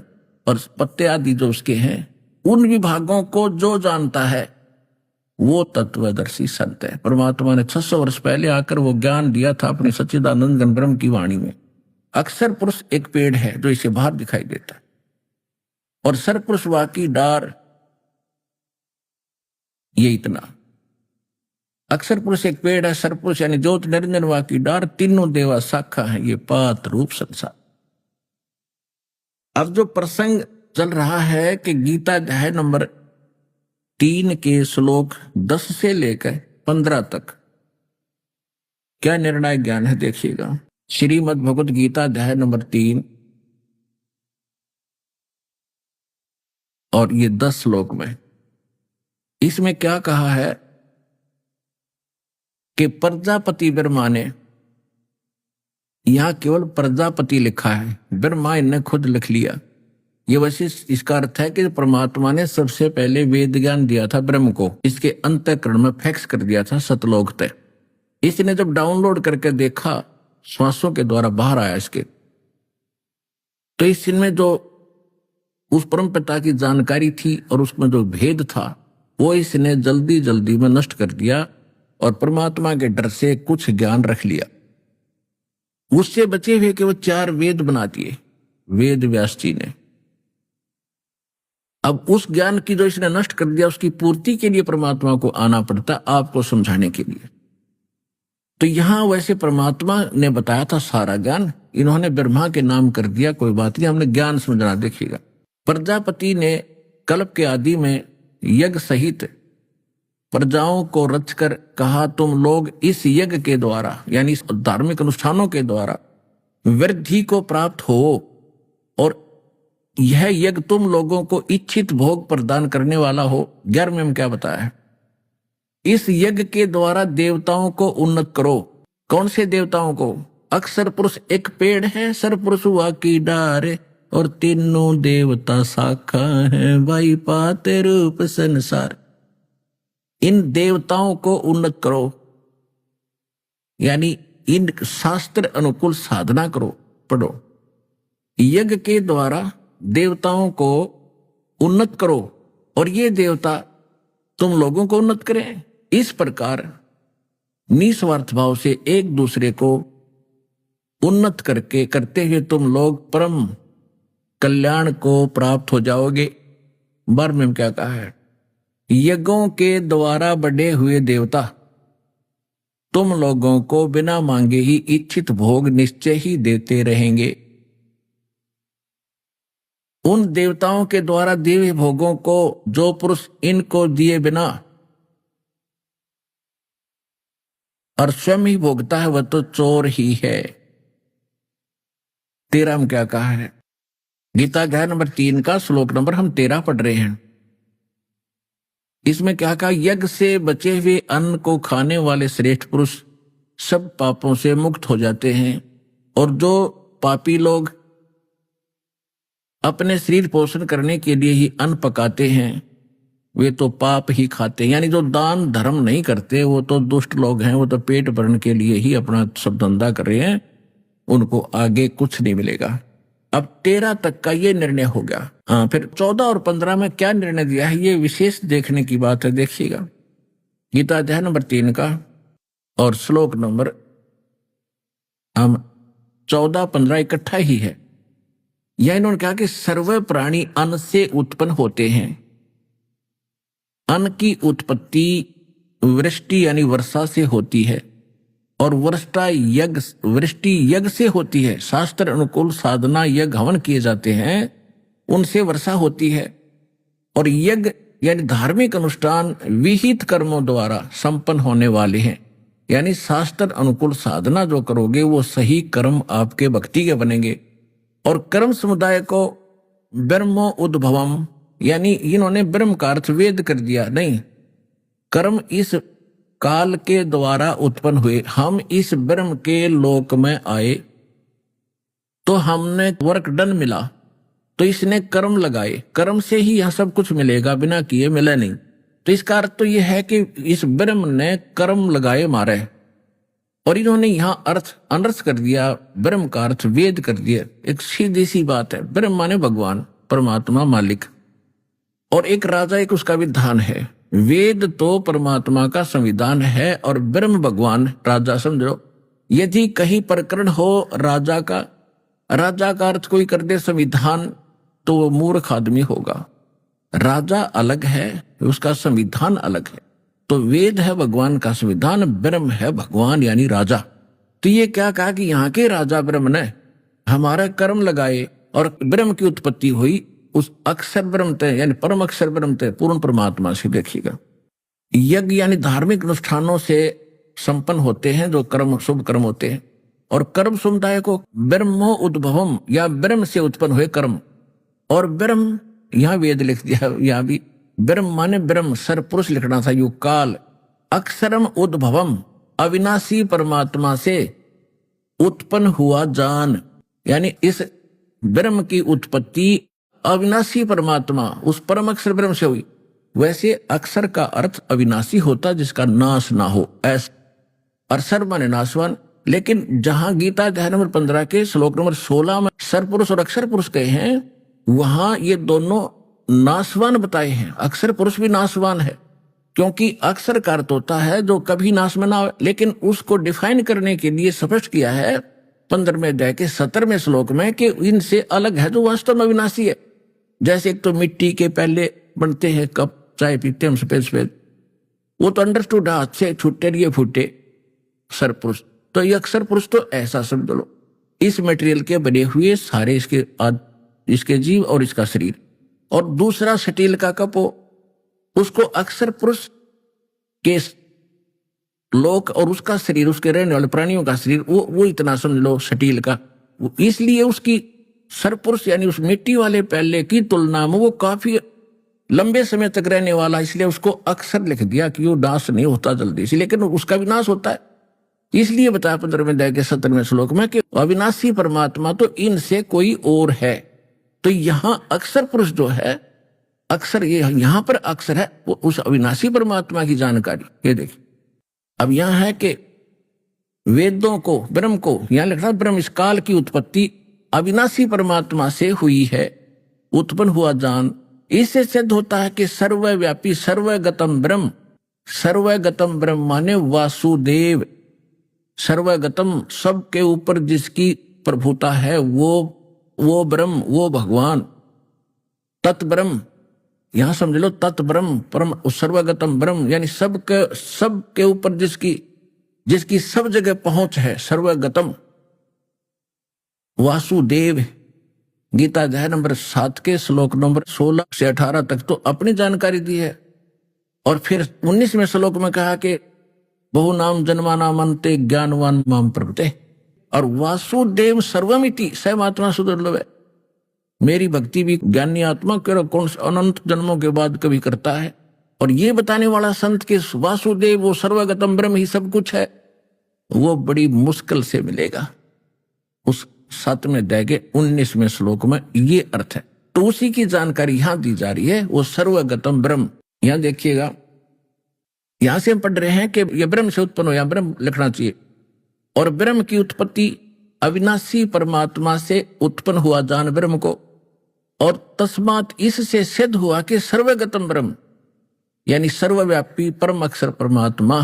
और पत्ते आदि जो उसके हैं, उन विभागों को जो जानता है वो तत्वदर्शी संत है। परमात्मा ने 600 वर्ष पहले आकर वो ज्ञान दिया था अपने सच्चिदानंद घन ब्रह्म की वाणी में। अक्षर पुरुष एक पेड़ है जो इसे बाहर दिखाई देता है, और सरपुरुष वाकी डार, ये इतना। अक्षर पुरुष एक पेड़ है, सरपुरुष यानी ज्योत निरंजन वाकी डार, तीनों देवा शाखा है, ये पात रूप संसार। अब जो प्रसंग चल रहा है कि गीता अध्याय नंबर 3 के श्लोक 10 से लेकर 15 तक क्या निर्णायक ज्ञान है, देखिएगा। श्रीमद् भगवत गीता अध्याय नंबर 3 और ये 10 श्लोक में, इसमें क्या कहा है कि प्रजापति ब्रह्मा ने, यहां केवल प्रजापति लिखा है, ब्रह्मा ने खुद लिख लिया। ये वैसे इसका अर्थ है कि परमात्मा ने सबसे पहले वेद ज्ञान दिया था ब्रह्म को, इसके अंतःकरण में फिक्स कर दिया था सतलोक तय। इसने जब डाउनलोड करके देखा, श्वासों के द्वारा बाहर आया इसके, तो इसमें जो उस परम पिता की जानकारी थी और उसमें जो भेद था वो इसने जल्दी जल्दी में नष्ट कर दिया और परमात्मा के डर से कुछ ज्ञान रख लिया। उससे बचे हुए के वो 4 वेद बना दिए वेद व्यास जी ने। अब उस ज्ञान की जो इसने नष्ट कर दिया, उसकी पूर्ति के लिए परमात्मा को आना पड़ता आपको समझाने के लिए। तो यहां वैसे परमात्मा ने बताया था सारा ज्ञान, इन्होंने ब्रह्मा के नाम कर दिया, कोई बात नहीं, हमने ज्ञान समझना। देखिएगा, प्रजापति ने कल्प के आदि में यज्ञ सहित प्रजाओं को रचकर कहा, तुम लोग इस यज्ञ के द्वारा यानी इस धार्मिक अनुष्ठानों के द्वारा वृद्धि को प्राप्त हो, और यह यज्ञ तुम लोगों को इच्छित भोग प्रदान करने वाला हो। 11वें में क्या बताया है, इस यज्ञ के द्वारा देवताओं को उन्नत करो। कौन से देवताओं को? अक्षर पुरुष एक पेड़ है, सरपुरुष वाकी डार, और तीनों देवता शाखा है, भाई पाते रूप संसार। इन देवताओं को उन्नत करो, यानी इन शास्त्र अनुकूल साधना करो, पढ़ो। यज्ञ के द्वारा देवताओं को उन्नत करो और ये देवता तुम लोगों को उन्नत करें। इस प्रकार निस्वार्थ भाव से एक दूसरे को उन्नत करते हुए तुम लोग परम कल्याण को प्राप्त हो जाओगे। 12वें में क्या कहा है, यज्ञों के द्वारा बढ़े हुए देवता तुम लोगों को बिना मांगे ही इच्छित भोग निश्चय ही देते रहेंगे। उन देवताओं के द्वारा दिए भोगों को जो पुरुष इनको दिए बिना और स्वयं ही भोगता है वह तो चोर ही है। 13 में क्या कहा है, गीता अध्याय नंबर 3 का श्लोक नंबर हम 13 पढ़ रहे हैं। इसमें क्या कहा, यज्ञ से बचे हुए अन्न को खाने वाले श्रेष्ठ पुरुष सब पापों से मुक्त हो जाते हैं, और जो पापी लोग अपने शरीर पोषण करने के लिए ही अन्न पकाते हैं वे तो पाप ही खाते हैं। यानी जो दान धर्म नहीं करते वो तो दुष्ट लोग हैं, वो तो पेट भरने के लिए ही अपना सब धंधा कर रहे हैं, उनको आगे कुछ नहीं मिलेगा। अब 13 तक का ये निर्णय हो गया। हाँ, फिर 14 और 15 में क्या निर्णय दिया है ये विशेष देखने की बात है। देखिएगा, गीता अध्याय नंबर 3 का और श्लोक नंबर हम 14, 15 इकट्ठा ही है। यह इन्होंने कहा कि सर्व प्राणी अन्न से उत्पन्न होते हैं। अन्न की उत्पत्ति वृष्टि यानी वर्षा से होती है, और वृष्टि यज्ञ से होती है। शास्त्र अनुकूल साधना यज्ञ हवन किए जाते हैं, उनसे वर्षा होती है। और यज्ञ यानी धार्मिक अनुष्ठान विहित कर्मों द्वारा संपन्न होने वाले हैं। यानी शास्त्र अनुकूल साधना जो करोगे वो सही कर्म आपके भक्ति के बनेंगे। और कर्म समुदाय को ब्रह्मो उद्भवम, यानी इन्होंने ब्रह्म का अर्थ वेद कर दिया नहीं, कर्म इस काल के द्वारा उत्पन्न हुए। हम इस ब्रह्म के लोक में आए तो हमने वर्क डन मिला, तो इसने कर्म लगाए, कर्म से ही यह सब कुछ मिलेगा, बिना किए मिले नहीं। तो इसका अर्थ तो यह है कि इस ब्रह्म ने कर्म लगाए मारे, और इन्होंने यहां अर्थ अनर्थ कर दिया, ब्रह्म का अर्थ वेद कर दिया। एक सीधी सी बात है, ब्रह्म माने भगवान, परमात्मा, मालिक, और एक राजा, एक उसका विधान है। वेद तो परमात्मा का संविधान है और ब्रह्म भगवान राजा समझो। यदि कहीं प्रकरण हो राजा का अर्थ कोई कर दे संविधान, तो वो मूर्ख आदमी होगा। राजा अलग है, उसका संविधान अलग है। तो वेद है भगवान का संविधान, ब्रह्म है भगवान यानी राजा। तो ये क्या कहा कि यहाँ के राजा ब्रह्म ने हमारा कर्म लगाए और ब्रह्म की उत्पत्ति हुई। उस अक्षर ब्रह्म थे यानी परम अक्षर ब्रह्म थे, पूर्ण परमात्मा से। देखिएगा, यज्ञ यानी धार्मिक अनुष्ठानों से संपन्न होते हैं जो कर्म, शुभ कर्म होते हैं। और कर्म समुदाय को ब्रह्मो उद्भवम या ब्रह्म से उत्पन्न हुए कर्म। और ब्रह्म यहां वेद लिख दिया, यहां भी ब्रह्म माने ब्रह्म, सर पुरुष लिखना था, यु काल। अक्षरम उद्भवम, अविनाशी परमात्मा से उत्पन्न हुआ जान, यानी इस ब्रह्म की उत्पत्ति अविनाशी परमात्मा उस परम अक्षर ब्रह्म से हुई। वैसे अक्षर का अर्थ अविनाशी होता जिसका नाश ना हो, ऐसा अक्षर माने नाशवान। लेकिन जहां गीता अध्याय नंबर 15 के श्लोक नंबर 16 में सरपुरुष और अक्षर पुरुष कहे हैं, वहां ये दोनों नाशवान बताए हैं। अक्षर पुरुष भी नाशवान है, क्योंकि अक्षर का अर्थ होता है जो कभी नाश में ना हो। लेकिन उसको डिफाइन करने के लिए स्पष्ट किया है 15वें अध्याय के 17वें श्लोक में कि इनसे अलग है जो वास्तव में अविनाशी है। जैसे एक तो मिट्टी के पहले बनते हैं कप, चाय पीते हम सफेद सफेद, वो तो अंडरस्टूड, हाथ से छूटे ये फूटे सर पुरुष। तो ये अक्षर पुरुष तो ऐसा समझ लो, इस मटेरियल के बने हुए सारे इसके जीव और इसका शरीर। और दूसरा स्टील का कप हो, उसको अक्षर पुरुष के लोक और उसका शरीर, उसके रहने वाले प्राणियों का शरीर, वो इतना समझ लो स्टील का। इसलिए उसकी सरपुरुष यानी उस मिट्टी वाले पहले की तुलना में वो काफी लंबे समय तक रहने वाला, इसलिए उसको अक्षर लिख दिया कि वो नाश नहीं होता जल्दी से, लेकिन उसका विनाश होता है। इसलिए बताया 15वें अध्याय के 17वें श्लोक में कि अविनाशी परमात्मा तो इनसे कोई और है। तो यहां अक्षर पुरुष जो है, अक्षर ये यहां पर अक्षर है, वो उस अविनाशी परमात्मा की जानकारी। ये देखिए, अब यहां है कि वेदों को, ब्रह्म को यहां लिखा, ब्रह्म इस काल की उत्पत्ति अविनाशी परमात्मा से हुई है, उत्पन्न हुआ जान। इससे सिद्ध होता है कि सर्वव्यापी सर्वगतम ब्रह्म, सर्वगतम ब्रह्म माने वासुदेव, सर्वगतम सबके ऊपर जिसकी प्रभुता है वो ब्रह्म, वो भगवान, तत्ब्रह्म। यहां समझ लो तत्ब्रह्म, परम सर्वगतम ब्रह्म यानी सबके ऊपर जिसकी सब जगह पहुंच है, सर्वगतम वासुदेव। गीता अध्याय नंबर 7 के श्लोक नंबर 16 से 18 तक तो अपनी जानकारी दी है। और फिर 19वें श्लोक में कहा कि बहु नाम जन्मानाम अन्ते ज्ञानवान माम प्रपते। और वासुदेव सर्वमिति सहमात्मा सुदुर्लभ है। मेरी भक्ति भी ज्ञानी आत्मा कौन अनंत जन्मों के बाद कभी करता है। और ये बताने वाला संत के वासुदेव वो सर्वगतम ब्रह्म ही सब कुछ है, वो बड़ी मुश्किल से मिलेगा। उस 7वें अध्याय के 19वें श्लोक में ये अर्थ है। तो उसी की जानकारी यहां दी जा रही है, वो सर्वगतम ब्रह्म। यहां देखिएगा, यहां से हम पढ़ रहे हैं कि ये ब्रह्म से उत्पन्न हो, या ब्रह्म लिखना चाहिए। और ब्रह्म की उत्पत्ति अविनाशी परमात्मा से उत्पन्न हुआ जान ब्रह्म को। और तस्मात इससे सिद्ध हुआ कि सर्वगतम ब्रह्म यानी सर्वव्यापी परम अक्षर परमात्मा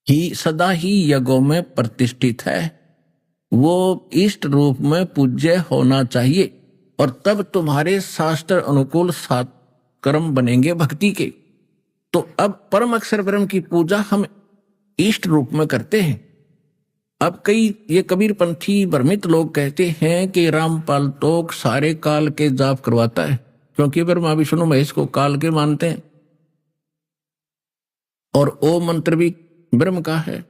ही सदा ही यज्ञों में प्रतिष्ठित है, वो इष्ट रूप में पूज्य होना चाहिए। और तब तुम्हारे शास्त्र अनुकूल 7 कर्म बनेंगे भक्ति के। तो अब परम अक्षर ब्रह्म की पूजा हम इष्ट रूप में करते हैं। अब कई ये कबीरपंथी भ्रमित लोग कहते हैं कि रामपाल तो सारे काल के जाप करवाता है, क्योंकि ब्रह्मा विष्णु महेश को काल के मानते हैं। और ओम मंत्र भी ब्रह्म का है,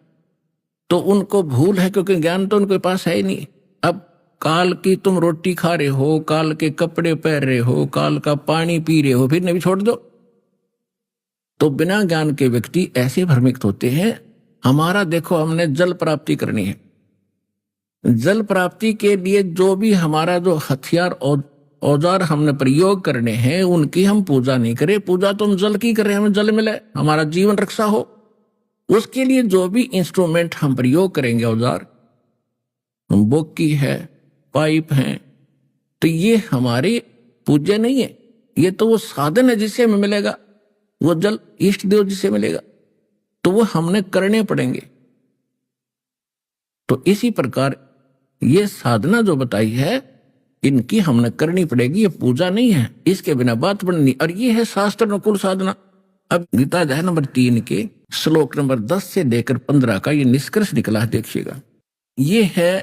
तो उनको भूल है क्योंकि ज्ञान तो उनके पास है ही नहीं। अब काल की तुम रोटी खा रहे हो, काल के कपड़े पहन रहे हो, काल का पानी पी रहे हो, फिर नहीं छोड़ दो। तो बिना ज्ञान के व्यक्ति ऐसे भ्रमित होते हैं। हमारा देखो, हमने जल प्राप्ति करनी है, जल प्राप्ति के लिए जो भी हमारा जो हथियार और औजार हमने प्रयोग करने हैं उनकी हम पूजा नहीं करें। पूजा तो हम जल की करें, हमें जल मिले, हमारा जीवन रक्षा हो। उसके लिए जो भी इंस्ट्रूमेंट हम प्रयोग करेंगे, औजार, बोकी है, पाइप है, तो ये हमारे पूज्य नहीं है, ये तो वो साधन है जिससे हमें मिलेगा, वो जल इष्ट देव जिससे मिलेगा, तो वो हमने करने पड़ेंगे। तो इसी प्रकार ये साधना जो बताई है इनकी हमने करनी पड़ेगी, ये पूजा नहीं है, इसके बिना बात बननी। और ये है शास्त्र अनुकूल साधना। अब गीता अध्याय नंबर 3 के श्लोक नंबर 10 से लेकर 15 का ये निष्कर्ष निकला है, देखिएगा। ये है,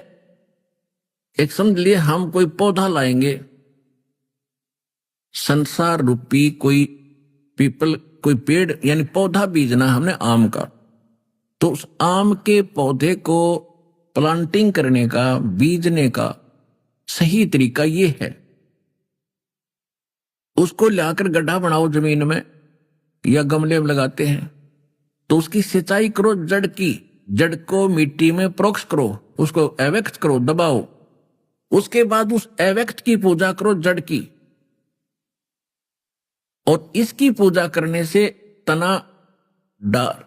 एक समझ लिए हम कोई पौधा लाएंगे, संसार रूपी कोई पीपल, कोई पेड़ यानी पौधा बीजना हमने आम का, तो उस आम के पौधे को प्लांटिंग करने का, बीजने का सही तरीका ये है, उसको लाकर गड्ढा बनाओ जमीन में या गमले में लगाते हैं, तो उसकी सिंचाई करो, जड़ की, जड़ को मिट्टी में प्रोक्ष करो, उसको अव्यक्त करो, दबाओ। उसके बाद उस अव्यक्त की पूजा करो, जड़ की, और इसकी पूजा करने से तना, डार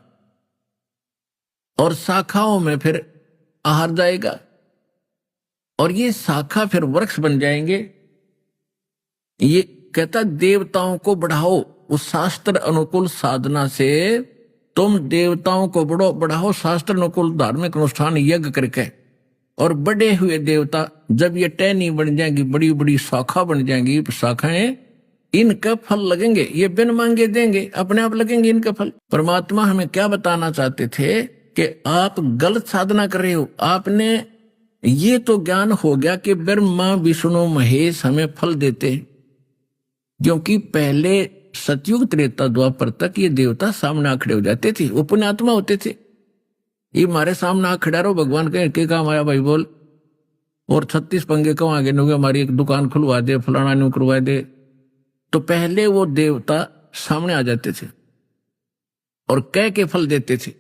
और शाखाओं में फिर आहार जाएगा, और ये शाखा फिर वृक्ष बन जाएंगे। ये कहता देवताओं को बढ़ाओ, उस शास्त्र अनुकूल साधना से तुम देवताओं को बढ़ाओ, शास्त्र अनुकूल धार्मिक अनुष्ठान यज्ञ करके, और बड़े हुए देवता जब ये टहनी बन जाएंगी, बड़ी बड़ी शाखा बन जाएंगी, शाखाएं, इनका फल लगेंगे, ये बिन मांगे देंगे, अपने आप लगेंगे इनका फल। परमात्मा हमें क्या बताना चाहते थे कि आप गलत साधना कर रहे हो। आपने ये तो ज्ञान हो गया कि ब्रह्मा विष्णु महेश हमें फल देते हैं, क्योंकि पहले सतयुग त्रेता द्वापर तक ये देवता सामने आ खड़े हो जाते थे, वो पुण्यात्मा होते थे। ये हमारे सामने आ खड़ा रहो, भगवान के काम आया भाई बोल, और 36 पंगे कम आगे नहीं, हमारी एक दुकान खुलवा दे, फलाना नहीं करवा दे। तो पहले वो देवता सामने आ जाते थे और कह के फल देते थे।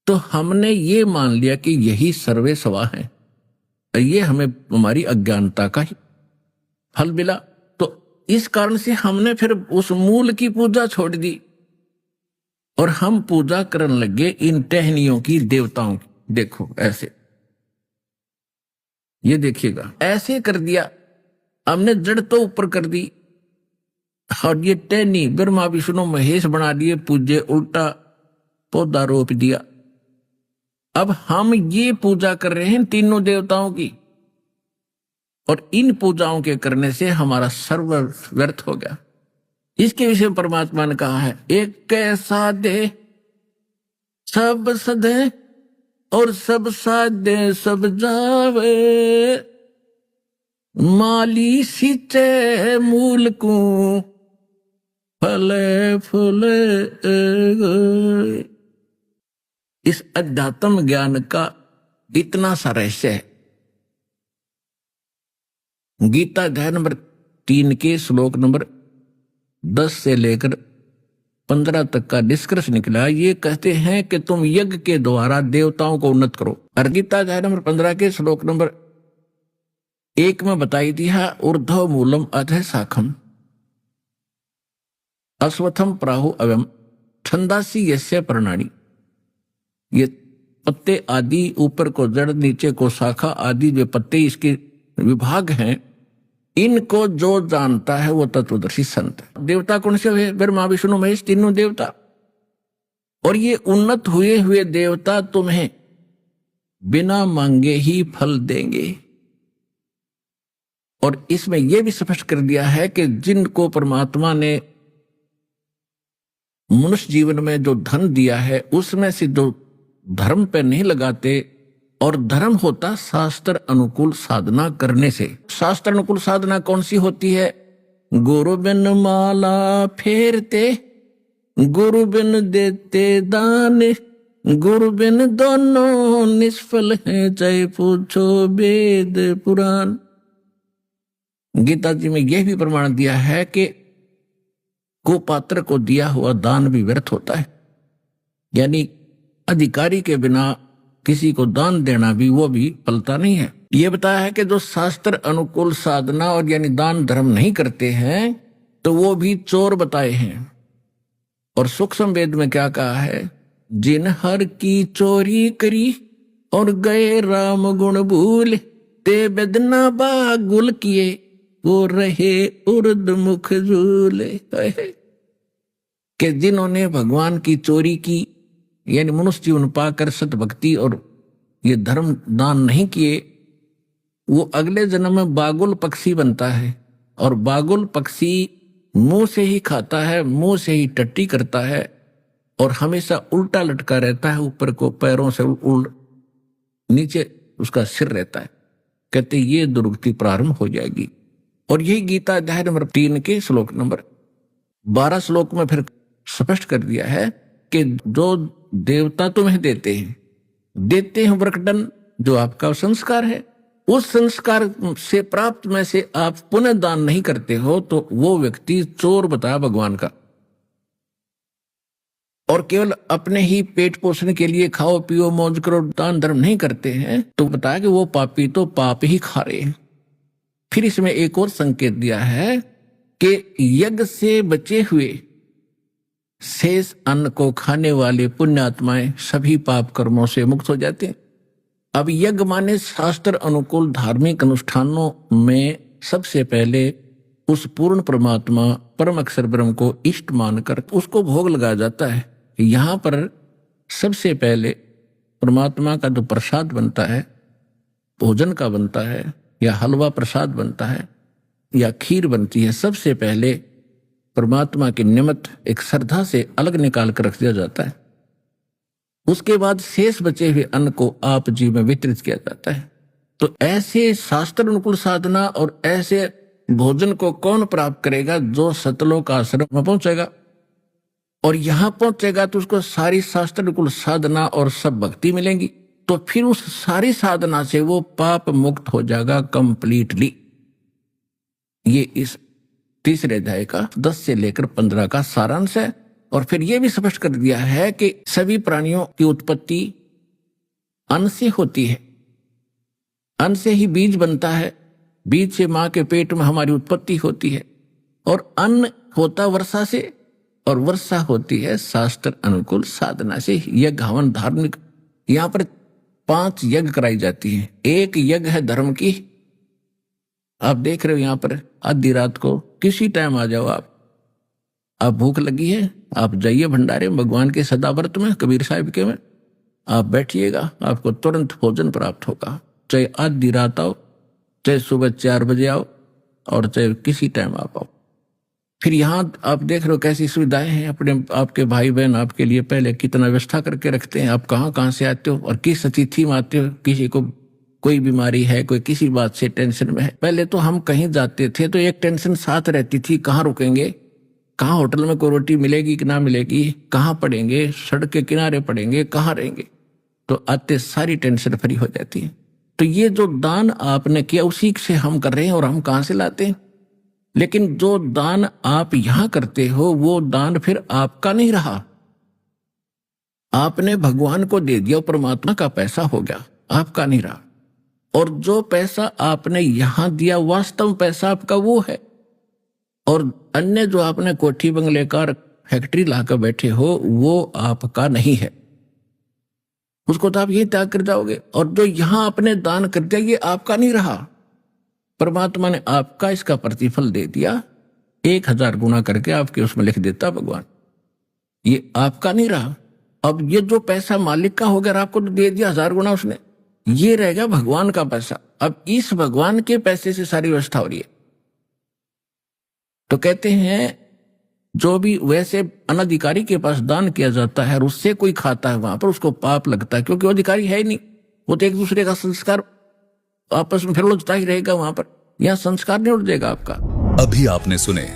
तो हमने ये मान लिया कि यही सर्वे सवा है, ये हमें हमारी अज्ञानता का ही फल मिला। तो इस कारण से हमने फिर उस मूल की पूजा छोड़ दी और हम पूजा करने लगे इन टहनियों की, देवताओं की। देखो ऐसे, ये देखिएगा, ऐसे कर दिया हमने, जड़ तो ऊपर कर दी, और ये टहनी ब्रह्मा विष्णु महेश बना दिए पूज्य, उल्टा पौधा रोप दिया। अब हम ये पूजा कर रहे हैं तीनों देवताओं की, और इन पूजाओं के करने से हमारा सर्व व्यर्थ हो गया। इसके विषय में परमात्मा ने कहा है, एक कैसा दे सब सदे और सब साधे सब जावे, माली सींचे मूल को फले फूले। इस अध्यात्म ज्ञान का इतना सा रहस्य है। गीता अध्याय नंबर 3 के श्लोक नंबर 10 से लेकर 15 तक का निष्कर्ष निकला। ये कहते हैं कि तुम यज्ञ के द्वारा देवताओं को उन्नत करो। और गीता अध्याय नंबर 15 के श्लोक नंबर 1 में बताई दिया, ऊर्ध्व मूलम अधः शाखम अश्वत्थम प्राहु अवम छंदासी यस्य पर्णानि। ये पत्ते आदि, ऊपर को जड़, नीचे को शाखा आदि जो पत्ते इसके विभाग हैं, इनको जो जानता है वो तत्वदर्शी संत है। देवता कौन से हुए? ब्रह्मा विष्णु महेश, तीनों देवता। और ये उन्नत हुए हुए देवता तुम्हें बिना मांगे ही फल देंगे। और इसमें यह भी स्पष्ट कर दिया है कि जिनको परमात्मा ने मनुष्य जीवन में जो धन दिया है उसमें से जो धर्म पे नहीं लगाते, और धर्म होता शास्त्र अनुकूल साधना करने से। शास्त्र अनुकूल साधना कौन सी होती है? गुरु बिन माला फेरते, गुरु बिन देते दान, गुरु बिन दोनों निष्फल हैं, चाहे पूछो वेद पुराण। गीता जी में यह भी प्रमाण दिया है कि कुपात्र को दिया हुआ दान भी व्यर्थ होता है, यानी अधिकारी के बिना किसी को दान देना भी वो भी फलता नहीं है। ये बताया है कि जो शास्त्र अनुकूल साधना और यानी दान धर्म नहीं करते हैं तो वो भी चोर बताए हैं। और सूक्ष्म वेद में क्या कहा है, जिन हर की चोरी करी और गए राम गुण भूल, ते बेदना बागुल किए वो रहे उर्द मुख झूले। कि जिन्होंने भगवान की चोरी की यानी मनुष्य जीवन पाकर सतभक्ति और ये धर्म दान नहीं किए, वो अगले जन्म में बागुल पक्षी बनता है। और बागुल पक्षी मुंह से ही खाता है, मुंह से ही टट्टी करता है और हमेशा उल्टा लटका रहता है, ऊपर को पैरों से नीचे उसका सिर रहता है। कहते ये दुर्गति प्रारंभ हो जाएगी। और यही गीता अध्याय नंबर 3 के श्लोक नंबर 12 श्लोक में फिर स्पष्ट कर दिया है कि जो देवता तुम्हें देते हैं वरकटन, जो आपका संस्कार है, उस संस्कार से प्राप्त में से आप पुनः दान नहीं करते हो तो वो व्यक्ति चोर बताया भगवान का। और केवल अपने ही पेट पोषण के लिए खाओ पियो मौज करो दान धर्म नहीं करते हैं तो बताया कि वो पापी तो पाप ही खा रहे हैं। फिर इसमें एक और संकेत दिया है कि यज्ञ से बचे हुए शेष अन्न को खाने वाले पुण्यात्माएं सभी पाप कर्मों से मुक्त हो जाते हैं। अब यज्ञ माने शास्त्र अनुकूल धार्मिक अनुष्ठानों में सबसे पहले उस पूर्ण परमात्मा परम अक्षर ब्रह्म को इष्ट मानकर उसको भोग लगाया जाता है। यहाँ पर सबसे पहले परमात्मा का जो प्रसाद बनता है, भोजन का बनता है या हलवा प्रसाद बनता है या खीर बनती है, सबसे पहले परमात्मा के निमित्त एक श्रद्धा से अलग निकाल कर रख दिया जाता है। उसके बाद शेष बचे हुए अन्न को आप जी में वितरित किया जाता है। तो ऐसे शास्त्र अनुकूल साधना और ऐसे भोजन को कौन प्राप्त करेगा, जो सतलोक आश्रम में पहुंचेगा और यहां पहुंचेगा तो उसको सारी शास्त्र अनुकूल साधना और सब भक्ति मिलेंगी। तो फिर उस सारी साधना से वो पाप मुक्त हो जाएगा कंप्लीटली। ये इस तीसरे अध्याय का 10 से लेकर 15 का सारांश है। और फिर यह भी स्पष्ट कर दिया है कि सभी प्राणियों की उत्पत्ति अन्न से होती है, अन्न से ही बीज बनता है, बीज से मां के पेट में हमारी उत्पत्ति होती है और अन्न होता वर्षा से और वर्षा होती है शास्त्र अनुकूल साधना से। यज्ञ हवन धार्मिक, यहां पर 5 यज्ञ कराई जाती है। एक यज्ञ है धर्म की। आप देख रहे हो यहां पर आधी रात को किसी टाइम आ जाओ, आप भूख लगी है, आप जाइए भंडारे भगवान के सदाव्रत में कबीर साहिब के में आप बैठिएगा, आपको तुरंत भोजन प्राप्त होगा। चाहे आधी रात आओ, चाहे सुबह 4 बजे आओ और चाहे किसी टाइम आप आओ। फिर यहाँ आप देख रहे हो कैसी सुविधाएं हैं। अपने आपके भाई बहन आपके लिए पहले कितना व्यवस्था करके रखते हैं। आप कहाँ से आते हो और किस अतिथि में आते हो, किसी को कोई बीमारी है, कोई किसी बात से टेंशन में है। पहले तो हम कहीं जाते थे तो एक टेंशन साथ रहती थी, कहाँ रुकेंगे, कहाँ होटल में कोई रोटी मिलेगी कि ना मिलेगी, कहाँ पड़ेंगे, सड़क के किनारे पड़ेंगे, कहाँ रहेंगे। तो आते सारी टेंशन फ्री हो जाती है। तो ये जो दान आपने किया उसी से हम कर रहे हैं और हम कहाँ से लाते हैं। लेकिन जो दान आप यहां करते हो वो दान फिर आपका नहीं रहा, आपने भगवान को दे दिया, परमात्मा का पैसा हो गया, आपका नहीं रहा। और जो पैसा आपने यहां दिया वास्तव पैसा आपका वो है। और अन्य जो आपने कोठी बंगले कार फैक्ट्री लाकर बैठे हो वो आपका नहीं है, उसको तो आप यही त्याग कर जाओगे। और जो यहां आपने दान कर दिया ये आपका नहीं रहा, परमात्मा ने आपका इसका प्रतिफल दे दिया, 1000 गुना करके आपके उसमें लिख देता भगवान, ये आपका नहीं रहा। अब ये जो पैसा मालिक का हो गया, आपको तो दे दिया 1000 गुना उसने, ये रह गया भगवान का पैसा। अब इस भगवान के पैसे से सारी व्यवस्था हो रही है। तो कहते हैं जो भी वैसे अनधिकारी के पास दान किया जाता है और उससे कोई खाता है वहां पर उसको पाप लगता है, क्योंकि वो अधिकारी है ही नहीं, वो तो एक दूसरे का संस्कार आपस में फिर उलझता ही रहेगा वहां पर, यहां संस्कार नहीं उठ जाएगा आपका। अभी आपने सुने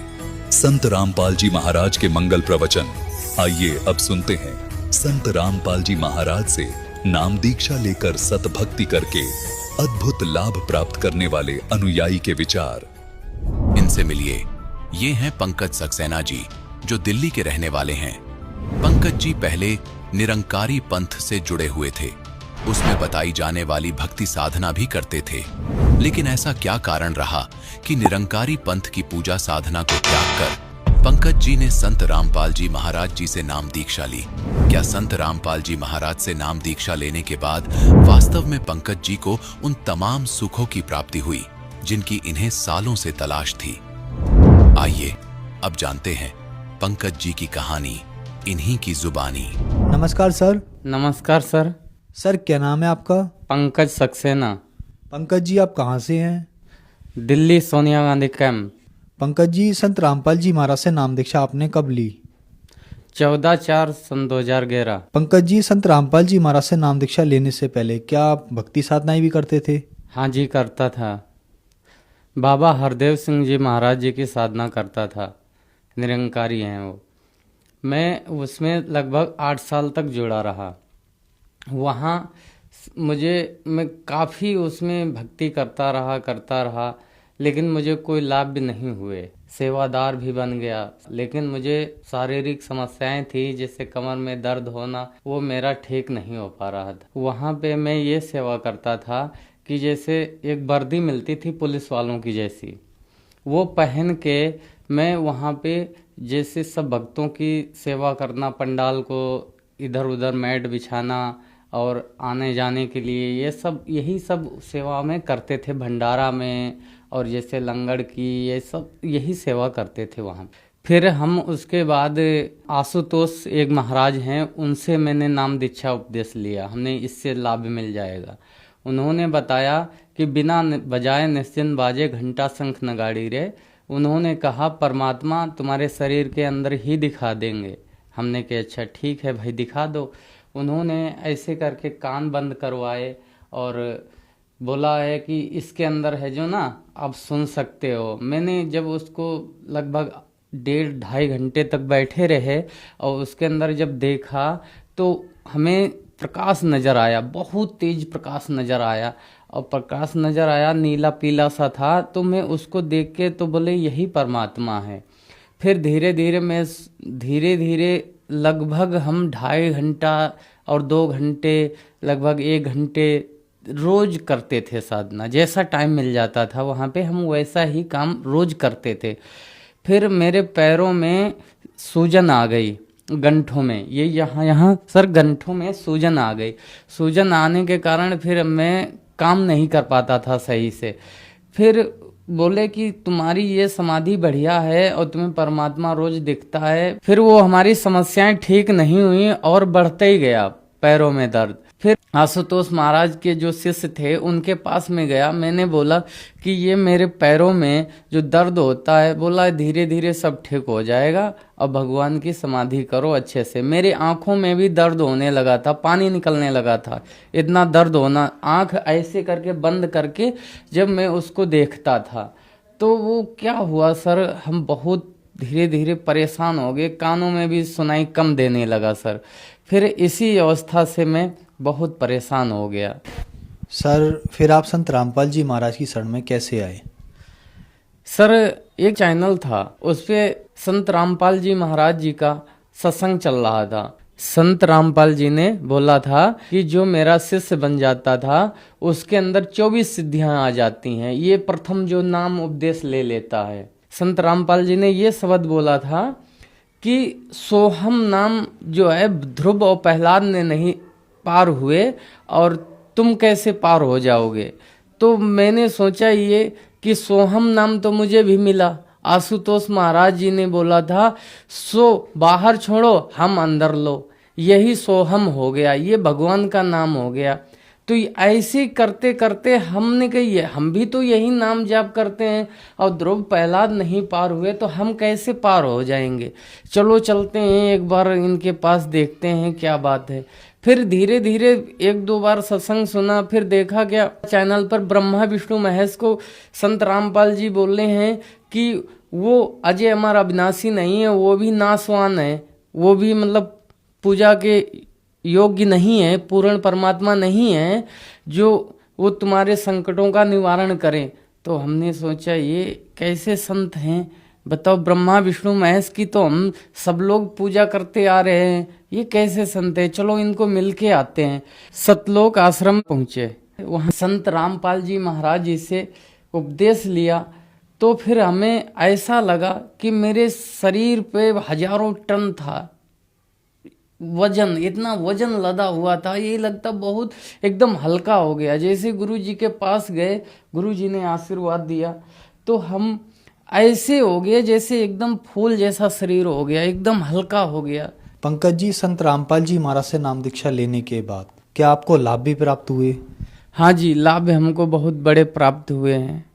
संत रामपाल जी महाराज के मंगल प्रवचन। आइए अब सुनते हैं संत रामपाल जी महाराज से नाम दीक्षा लेकर सतभक्ति करके अद्भुत लाभ प्राप्त करने वाले अनुयायी के विचार। इनसे मिलिए। ये हैं पंकज सक्सेना जी, जो दिल्ली के रहने वाले हैं। पंकज जी पहले निरंकारी पंथ से जुड़े हुए थे। उसमें बताई जाने वाली भक्ति साधना भी करते थे। लेकिन ऐसा क्या कारण रहा कि निरंकारी पंथ की पूजा साधना को त्याग कर पंकज जी ने संत रामपाल जी महाराज जी से नाम दीक्षा ली? क्या संत रामपाल जी महाराज से नाम दीक्षा लेने के बाद वास्तव में पंकज जी को उन तमाम सुखों की प्राप्ति हुई जिनकी इन्हें सालों से तलाश थी? आइए अब जानते हैं पंकज जी की कहानी इन्हीं की जुबानी। नमस्कार सर। नमस्कार सर। सर क्या नाम है आपका? पंकज सक्सेना। पंकज जी आप कहाँ से हैं? दिल्ली सोनिया गांधी कैंप। पंकज जी संत रामपाल जी महाराज से नाम दीक्षा आपने कब ली? 14/4 सन 2011। पंकज जी संत रामपाल जी महाराज से नाम दीक्षा लेने से पहले क्या आप भक्ति साधनाएं भी करते थे? हाँ जी करता था। बाबा हरदेव सिंह जी महाराज जी की साधना करता था, निरंकारी हैं वो। मैं उसमें लगभग 8 साल तक जुड़ा रहा। वहाँ मैं काफ़ी उसमें भक्ति करता रहा, लेकिन मुझे कोई लाभ भी नहीं हुए। सेवादार भी बन गया, लेकिन मुझे शारीरिक समस्याएं थी, जैसे कमर में दर्द होना, वो मेरा ठीक नहीं हो पा रहा था। वहाँ पे मैं ये सेवा करता था कि जैसे एक वर्दी मिलती थी पुलिस वालों की जैसी, वो पहन के मैं वहाँ पे जैसे सब भक्तों की सेवा करना, पंडाल को इधर उधर मैट बिछाना और आने जाने के लिए यही सब सेवा में करते थे। भंडारा में और जैसे लंगड़ की यही सेवा करते थे वहाँ। फिर हम उसके बाद आशुतोष एक महाराज हैं, उनसे मैंने नाम दीक्षा उपदेश लिया। हमने इससे लाभ मिल जाएगा। उन्होंने बताया कि बिना बजाए निश्चिंत बाजे घंटा शंख नगाड़ी रे। उन्होंने कहा परमात्मा तुम्हारे शरीर के अंदर ही दिखा देंगे। हमने कहा अच्छा ठीक है भाई दिखा दो। उन्होंने ऐसे करके कान बंद करवाए और बोला है कि इसके अंदर है जो ना, आप सुन सकते हो। मैंने जब उसको लगभग 1.5-2.5 घंटे तक बैठे रहे और उसके अंदर जब देखा तो हमें प्रकाश नज़र आया, बहुत तेज प्रकाश नज़र आया। और प्रकाश नज़र आया नीला पीला सा था, तो मैं उसको देख के तो बोले यही परमात्मा है। फिर धीरे धीरे लगभग हम 2.5 घंटा और 2 घंटे लगभग 1 घंटे रोज करते थे साधना। जैसा टाइम मिल जाता था वहाँ पे हम वैसा ही काम रोज करते थे। फिर मेरे पैरों में सूजन आ गई, गंठों में, ये यहाँ सर गंठों में सूजन आ गई। सूजन आने के कारण फिर मैं काम नहीं कर पाता था सही से। फिर बोले कि तुम्हारी ये समाधि बढ़िया है और तुम्हें परमात्मा रोज दिखता है। फिर वो हमारी समस्याएं ठीक नहीं हुई और बढ़ते ही गया पैरों में दर्द। फिर आशुतोष महाराज के जो शिष्य थे उनके पास में गया। मैंने बोला कि ये मेरे पैरों में जो दर्द होता है, बोला धीरे धीरे सब ठीक हो जाएगा और भगवान की समाधि करो अच्छे से। मेरी आंखों में भी दर्द होने लगा था, पानी निकलने लगा था, इतना दर्द होना। आंख ऐसे करके बंद करके जब मैं उसको देखता था तो वो क्या हुआ सर, हम बहुत धीरे धीरे परेशान हो गए। कानों में भी सुनाई कम देने लगा सर। फिर इसी अवस्था से मैं बहुत परेशान हो गया। सर फिर आप संत रामपाल जी महाराज की शरण में कैसे आए? सर एक चैनल था, उस पे संत रामपाल जी महाराज जी का सत्संग चल रहा था। संत रामपाल जी ने बोला था कि जो मेरा शिष्य बन जाता था उसके अंदर 24 सिद्धियां आ जाती हैं, ये प्रथम जो नाम उपदेश ले लेता है। संत रामपाल जी ने ये शब्द बोला था कि सोहम नाम जो है ध्रुव और प्रहलाद ने नहीं पार हुए और तुम कैसे पार हो जाओगे। तो मैंने सोचा ये कि सोहम नाम तो मुझे भी मिला। आशुतोष महाराज जी ने बोला था सो बाहर छोड़ो हम अंदर लो, यही सोहम हो गया, ये भगवान का नाम हो गया। तो ऐसे करते करते हमने कही हम भी तो यही नाम जाप करते हैं और ध्रुव प्रहलाद नहीं पार हुए तो हम कैसे पार हो जाएंगे। चलो चलते हैं एक बार इनके पास देखते हैं क्या बात है। फिर धीरे धीरे 1-2 बार सत्संग सुना। फिर देखा क्या चैनल पर ब्रह्मा विष्णु महेश को संत रामपाल जी बोल रहे हैं कि वो अजय अमर अविनाशी नहीं है, वो भी नासवान है, वो भी मतलब पूजा के योग्य नहीं है, पूर्ण परमात्मा नहीं है जो वो तुम्हारे संकटों का निवारण करें। तो हमने सोचा ये कैसे संत हैं, बताओ, ब्रह्मा विष्णु महेश की तो हम सब लोग पूजा करते आ रहे हैं, ये कैसे संत है, चलो इनको मिल के आते हैं। सतलोक आश्रम पहुँचे, वहाँ संत रामपाल जी महाराज जी से उपदेश लिया। तो फिर हमें ऐसा लगा कि मेरे शरीर पे हजारों टन था वजन, इतना वजन लदा हुआ था, ये लगता बहुत एकदम हल्का हो गया। जैसे गुरु जी के पास गए, गुरु जी ने आशीर्वाद दिया तो हम ऐसे हो गए जैसे एकदम फूल जैसा शरीर हो गया, एकदम हल्का हो गया। पंकज जी, संत रामपाल जी महाराज से नाम दीक्षा लेने के बाद क्या आपको लाभ भी प्राप्त हुए? हाँ जी, लाभ हमको बहुत बड़े प्राप्त हुए हैं।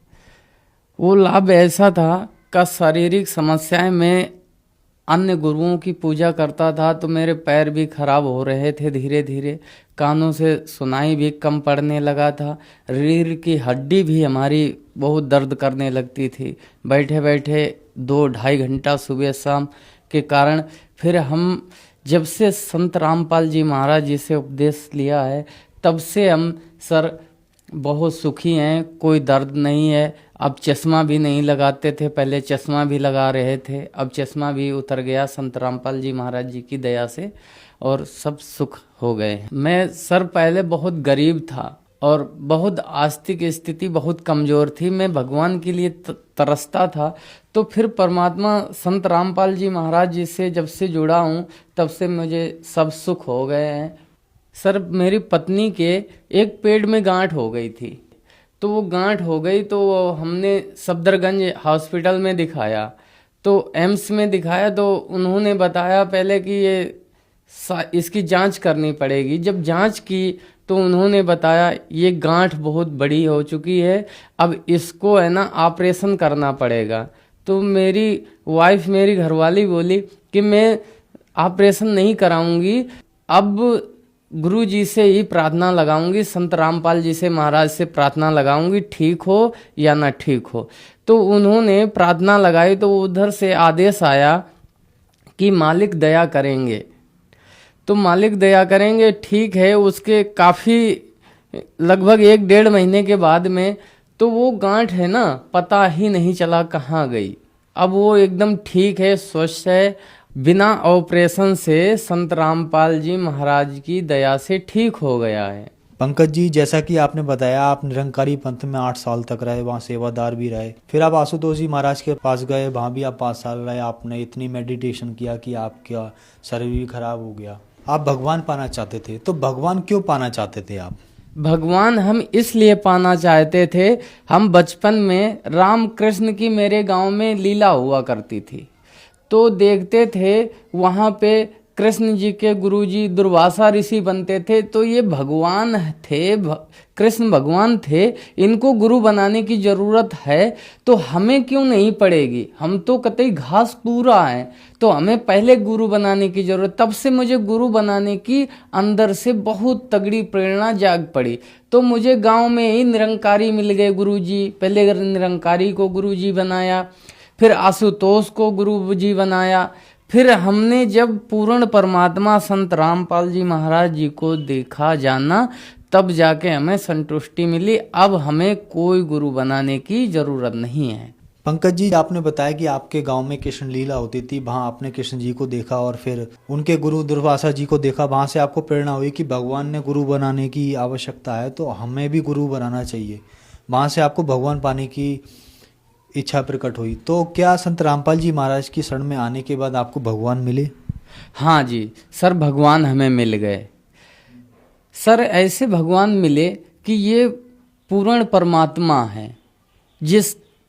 वो लाभ ऐसा था कि शारीरिक समस्याएं, मैं अन्य गुरुओं की पूजा करता था तो मेरे पैर भी खराब हो रहे थे धीरे धीरे, कानों से सुनाई भी कम पड़ने लगा था, रीढ़ की हड्डी भी हमारी बहुत दर्द करने लगती थी, बैठे बैठे 2-2.5 घंटा सुबह शाम के कारण। फिर हम जब से संत रामपाल जी महाराज जी से उपदेश लिया है तब से हम सर बहुत सुखी हैं, कोई दर्द नहीं है। अब चश्मा भी नहीं लगाते थे, पहले चश्मा भी लगा रहे थे, अब चश्मा भी उतर गया संत रामपाल जी महाराज जी की दया से, और सब सुख हो गए। मैं सर पहले बहुत गरीब था और बहुत आर्थिक स्थिति बहुत कमज़ोर थी, मैं भगवान के लिए तरसता था। तो फिर परमात्मा संत रामपाल जी महाराज जी से जब से जुड़ा हूँ तब से मुझे सब सुख हो गए हैं। सर मेरी पत्नी के एक पेट में गांठ हो गई थी, तो वो गांठ हो गई तो हमने सफदरगंज हॉस्पिटल में दिखाया, तो एम्स में दिखाया तो उन्होंने बताया पहले कि ये इसकी जांच करनी पड़ेगी। जब जांच की तो उन्होंने बताया ये गांठ बहुत बड़ी हो चुकी है, अब इसको है ना ऑपरेशन करना पड़ेगा। तो मेरी वाइफ, मेरी घरवाली बोली कि मैं ऑपरेशन नहीं कराऊंगी, अब गुरु जी से ही प्रार्थना लगाऊंगी, संत रामपाल जी से महाराज से प्रार्थना लगाऊंगी, ठीक हो या ना ठीक हो। तो उन्होंने प्रार्थना लगाई तो उधर से आदेश आया कि मालिक दया करेंगे, तो मालिक दया करेंगे, ठीक है। उसके काफ़ी लगभग 1-1.5 महीने के बाद में तो वो गांठ है ना, पता ही नहीं चला कहाँ गई, अब वो एकदम ठीक है, स्वस्थ है, बिना ऑपरेशन से संत रामपाल जी महाराज की दया से ठीक हो गया है। पंकज जी, जैसा कि आपने बताया आप निरंकारी पंथ में 8 साल तक रहे, वहाँ सेवादार भी रहे, फिर आप आशुतोष जी महाराज के पास गए, वहाँ भी आप 5 साल रहे, आपने इतनी मेडिटेशन किया कि आपका शरीर भी खराब हो गया, आप भगवान पाना चाहते थे। तो भगवान क्यों पाना चाहते थे आप? भगवान हम इसलिए पाना चाहते थे, हम बचपन में राम कृष्ण की मेरे गांव में लीला हुआ करती थी, तो देखते थे वहाँ पे कृष्ण जी के गुरुजी दुर्वासा ऋषि बनते थे, तो ये भगवान थे, कृष्ण भगवान थे, इनको गुरु बनाने की जरूरत है तो हमें क्यों नहीं पड़ेगी, हम तो कतई घास पूरा है, तो हमें पहले गुरु बनाने की जरूरत। तब से मुझे गुरु बनाने की अंदर से बहुत तगड़ी प्रेरणा जाग पड़ी। तो मुझे गांव में ही निरंकारी मिल गए गुरुजी, पहले निरंकारी को गुरुजी बनाया, फिर आशुतोष को गुरु जी बनाया, फिर हमने जब पूर्ण परमात्मा संत रामपाल जी महाराज जी को देखा जाना तब जाके हमें संतुष्टि मिली, अब हमें कोई गुरु बनाने की जरूरत नहीं है। पंकज जी, आपने बताया कि आपके गांव में कृष्ण लीला होती थी, वहाँ आपने कृष्ण जी को देखा और फिर उनके गुरु दुर्वासा जी को देखा, वहाँ से आपको प्रेरणा हुई कि भगवान ने गुरु बनाने की आवश्यकता है तो हमें भी गुरु बनाना चाहिए, वहाँ से आपको भगवान पाने की इच्छा प्रकट हुई। तो क्या संत रामपाल जी महाराज की शरण में आने के बाद आपको भगवान मिले? हाँ जी सर, भगवान हमें मिल गए सर, ऐसे भगवान मिले कि ये पूर्ण परमात्मा है,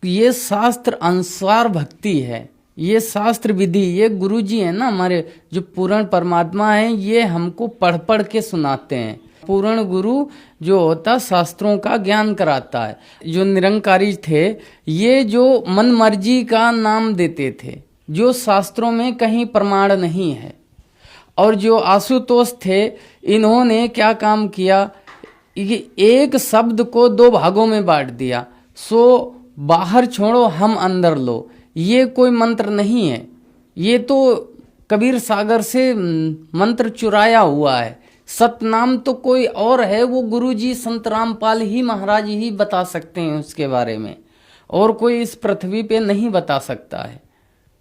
ये शास्त्र अनुसार भक्ति है, ये शास्त्र विधि, ये गुरु जी है ना हमारे जो पूर्ण परमात्मा है, ये हमको पढ़ पढ़ के सुनाते हैं। पूर्ण गुरु जो होता शास्त्रों का ज्ञान कराता है। जो निरंकारी थे ये जो मन मर्जी का नाम देते थे, जो शास्त्रों में कहीं प्रमाण नहीं है। और जो आशुतोष थे इन्होंने क्या काम किया, एक शब्द को 2 भागों में बांट दिया, सो बाहर छोड़ो हम अंदर लो, ये कोई मंत्र नहीं है, ये तो कबीर सागर से मंत्र चुराया हुआ है। सतनाम तो कोई और है, वो गुरुजी संत रामपाल ही महाराज ही बता सकते हैं उसके बारे में, और कोई इस पृथ्वी पे नहीं बता सकता है।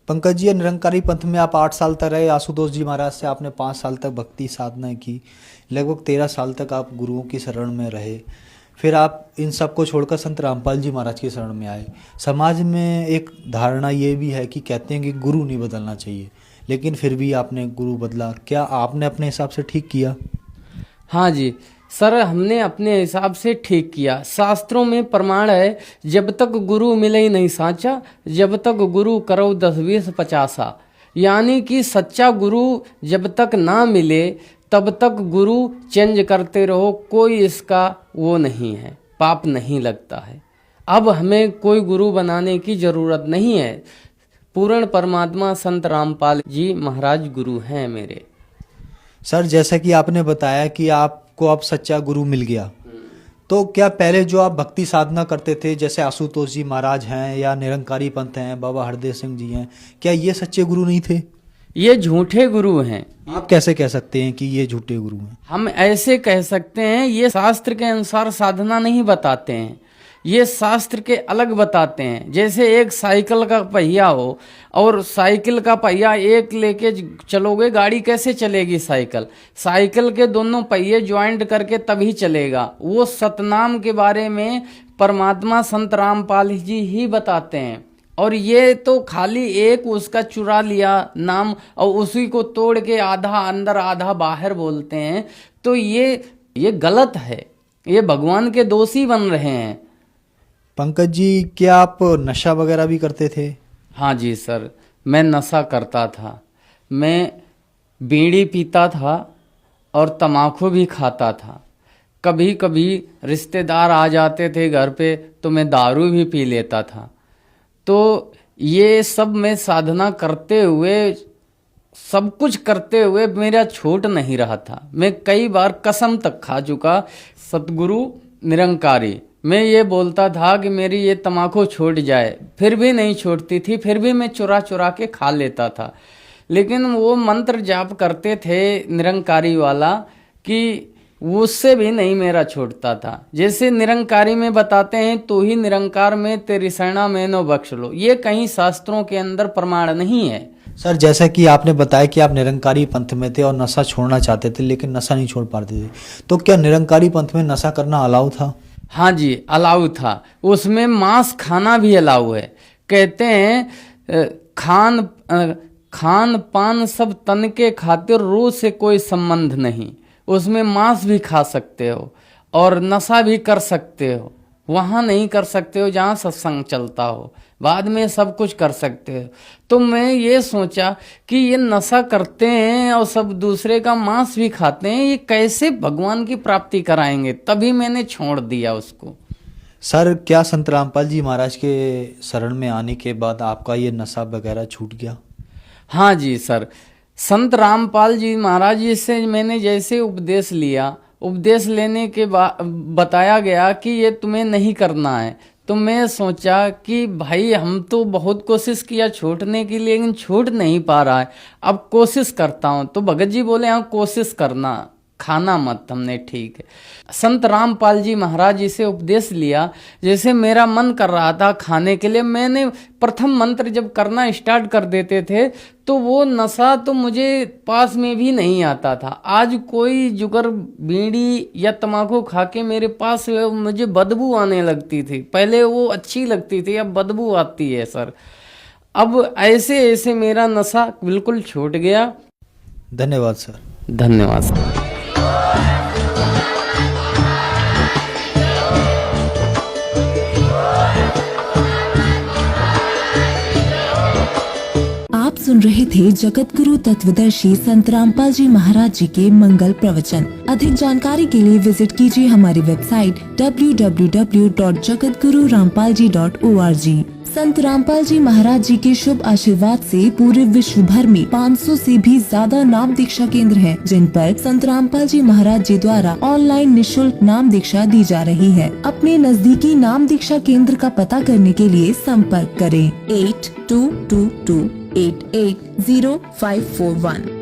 पंकज जी, निरंकारी पंथ में आप 8 साल तक रहे। आशुतोष जी महाराज से आपने 5 साल तक भक्ति साधना की, लगभग 13 साल तक आप गुरुओं की शरण में रहे। फिर आप इन सब को छोड़कर संत रामपाल जी महाराज की शरण में आए। समाज में एक धारणा ये भी है कि कहते हैं कि गुरु नहीं बदलना चाहिए, लेकिन फिर भी आपने गुरु बदला। क्या आपने अपने हिसाब से ठीक किया? हाँ जी सर, हमने अपने हिसाब से ठीक किया। शास्त्रों में प्रमाण है, जब तक गुरु मिले ही नहीं साचा, जब तक गुरु करो 10 20 50। यानी कि सच्चा गुरु जब तक ना मिले तब तक गुरु चेंज करते रहो, कोई इसका वो नहीं है, पाप नहीं लगता है। अब हमें कोई गुरु बनाने की जरूरत नहीं है। पूर्ण परमात्मा संत रामपाल जी महाराज गुरु हैं मेरे। सर, जैसा कि आपने बताया कि आपको अब सच्चा गुरु मिल गया, तो क्या पहले जो आप भक्ति साधना करते थे, जैसे आशुतोष जी महाराज हैं या निरंकारी पंथ हैं, बाबा हरदेव सिंह जी हैं, क्या ये सच्चे गुरु नहीं थे? ये झूठे गुरु हैं। आप कैसे कह सकते हैं कि ये झूठे गुरु हैं? हम ऐसे कह सकते हैं, ये शास्त्र के अनुसार साधना नहीं बताते हैं, ये शास्त्र के अलग बताते हैं। जैसे एक साइकिल का पहिया हो और साइकिल का पहिया एक लेके चलोगे, गाड़ी कैसे चलेगी? साइकिल के दोनों पहिए ज्वाइंट करके तभी चलेगा। वो सतनाम के बारे में परमात्मा संत रामपाल जी ही बताते हैं, और ये तो खाली एक उसका चुरा लिया नाम और उसी को तोड़ के आधा अंदर आधा बाहर बोलते हैं, तो ये गलत है, ये भगवान के दोषी बन रहे हैं। पंकज जी, क्या आप नशा वगैरह भी करते थे? हाँ जी सर, मैं नशा करता था। मैं बीड़ी पीता था और तम्बाकू भी खाता था। कभी कभी रिश्तेदार आ जाते थे घर पे तो मैं दारू भी पी लेता था। तो ये सब मैं साधना करते हुए, सब कुछ करते हुए मेरा छूट नहीं रहा था। मैं कई बार कसम तक खा चुका, सतगुरु निरंकारी, मैं ये बोलता था कि मेरी ये तम्बाकू छूट जाए, फिर भी नहीं छूटती थी, फिर भी मैं चुरा चुरा के खा लेता था। लेकिन वो मंत्र जाप करते थे निरंकारी वाला कि उससे भी नहीं मेरा छूटता था। जैसे निरंकारी में बताते हैं, तो ही निरंकार में तेरी शरणा में नो बख्श लो, ये कहीं शास्त्रों के अंदर प्रमाण नहीं है। सर, जैसा कि आपने बताया कि आप निरंकारी पंथ में थे और नशा छोड़ना चाहते थे लेकिन नशा नहीं छोड़ पाते थे, तो क्या निरंकारी पंथ में नशा करना अलाउ था? हाँ जी, अलाउ था। उसमें मांस खाना भी अलाउ है। कहते हैं खान पान सब तन के खातिर, रूह से कोई संबंध नहीं। उसमें मांस भी खा सकते हो और नशा भी कर सकते हो। वहाँ नहीं कर सकते हो जहाँ सत्संग चलता हो, बाद में सब कुछ कर सकते हो। तो मैं ये सोचा कि ये नशा करते हैं और सब दूसरे का मांस भी खाते हैं, ये कैसे भगवान की प्राप्ति कराएंगे? तभी मैंने छोड़ दिया उसको। सर, क्या संत रामपाल जी महाराज के शरण में आने के बाद आपका ये नशा वगैरह छूट गया? हाँ जी सर, संत रामपाल जी महाराज जी से मैंने जैसे उपदेश लिया, उपदेश लेने के बाद बताया गया कि ये तुम्हें नहीं करना है, तो मैं सोचा कि भाई हम तो बहुत कोशिश किया छूटने की, लेकिन छूट नहीं पा रहा है, अब कोशिश करता हूँ। तो भगत जी बोले हाँ कोशिश करना, खाना मत। हमने ठीक है। संत रामपाल जी महाराज जी से उपदेश लिया। जैसे मेरा मन कर रहा था खाने के लिए, मैंने प्रथम मंत्र जब करना स्टार्ट कर देते थे तो वो नशा तो मुझे पास में भी नहीं आता था। आज कोई जुगर बीड़ी या तम्बाकू खा के मेरे पास मुझे बदबू आने लगती थी। पहले वो अच्छी लगती थी, अब बदबू आती है सर। अब ऐसे ऐसे मेरा नशा बिल्कुल छूट गया। धन्यवाद सर। धन्यवाद सर। आप सुन रहे थे जगत गुरु तत्वदर्शी संत रामपाल जी महाराज जी के मंगल प्रवचन। अधिक जानकारी के लिए विजिट कीजिए हमारी वेबसाइट www.jagatgururampalji.org। संत रामपाल जी महाराज जी के शुभ आशीर्वाद से पूरे विश्व भर में 500 से भी ज्यादा नाम दीक्षा केंद्र हैं, जिन पर संत रामपाल जी महाराज जी द्वारा ऑनलाइन निशुल्क नाम दीक्षा दी जा रही है। अपने नजदीकी नाम दीक्षा केंद्र का पता करने के लिए संपर्क करें 8222880541।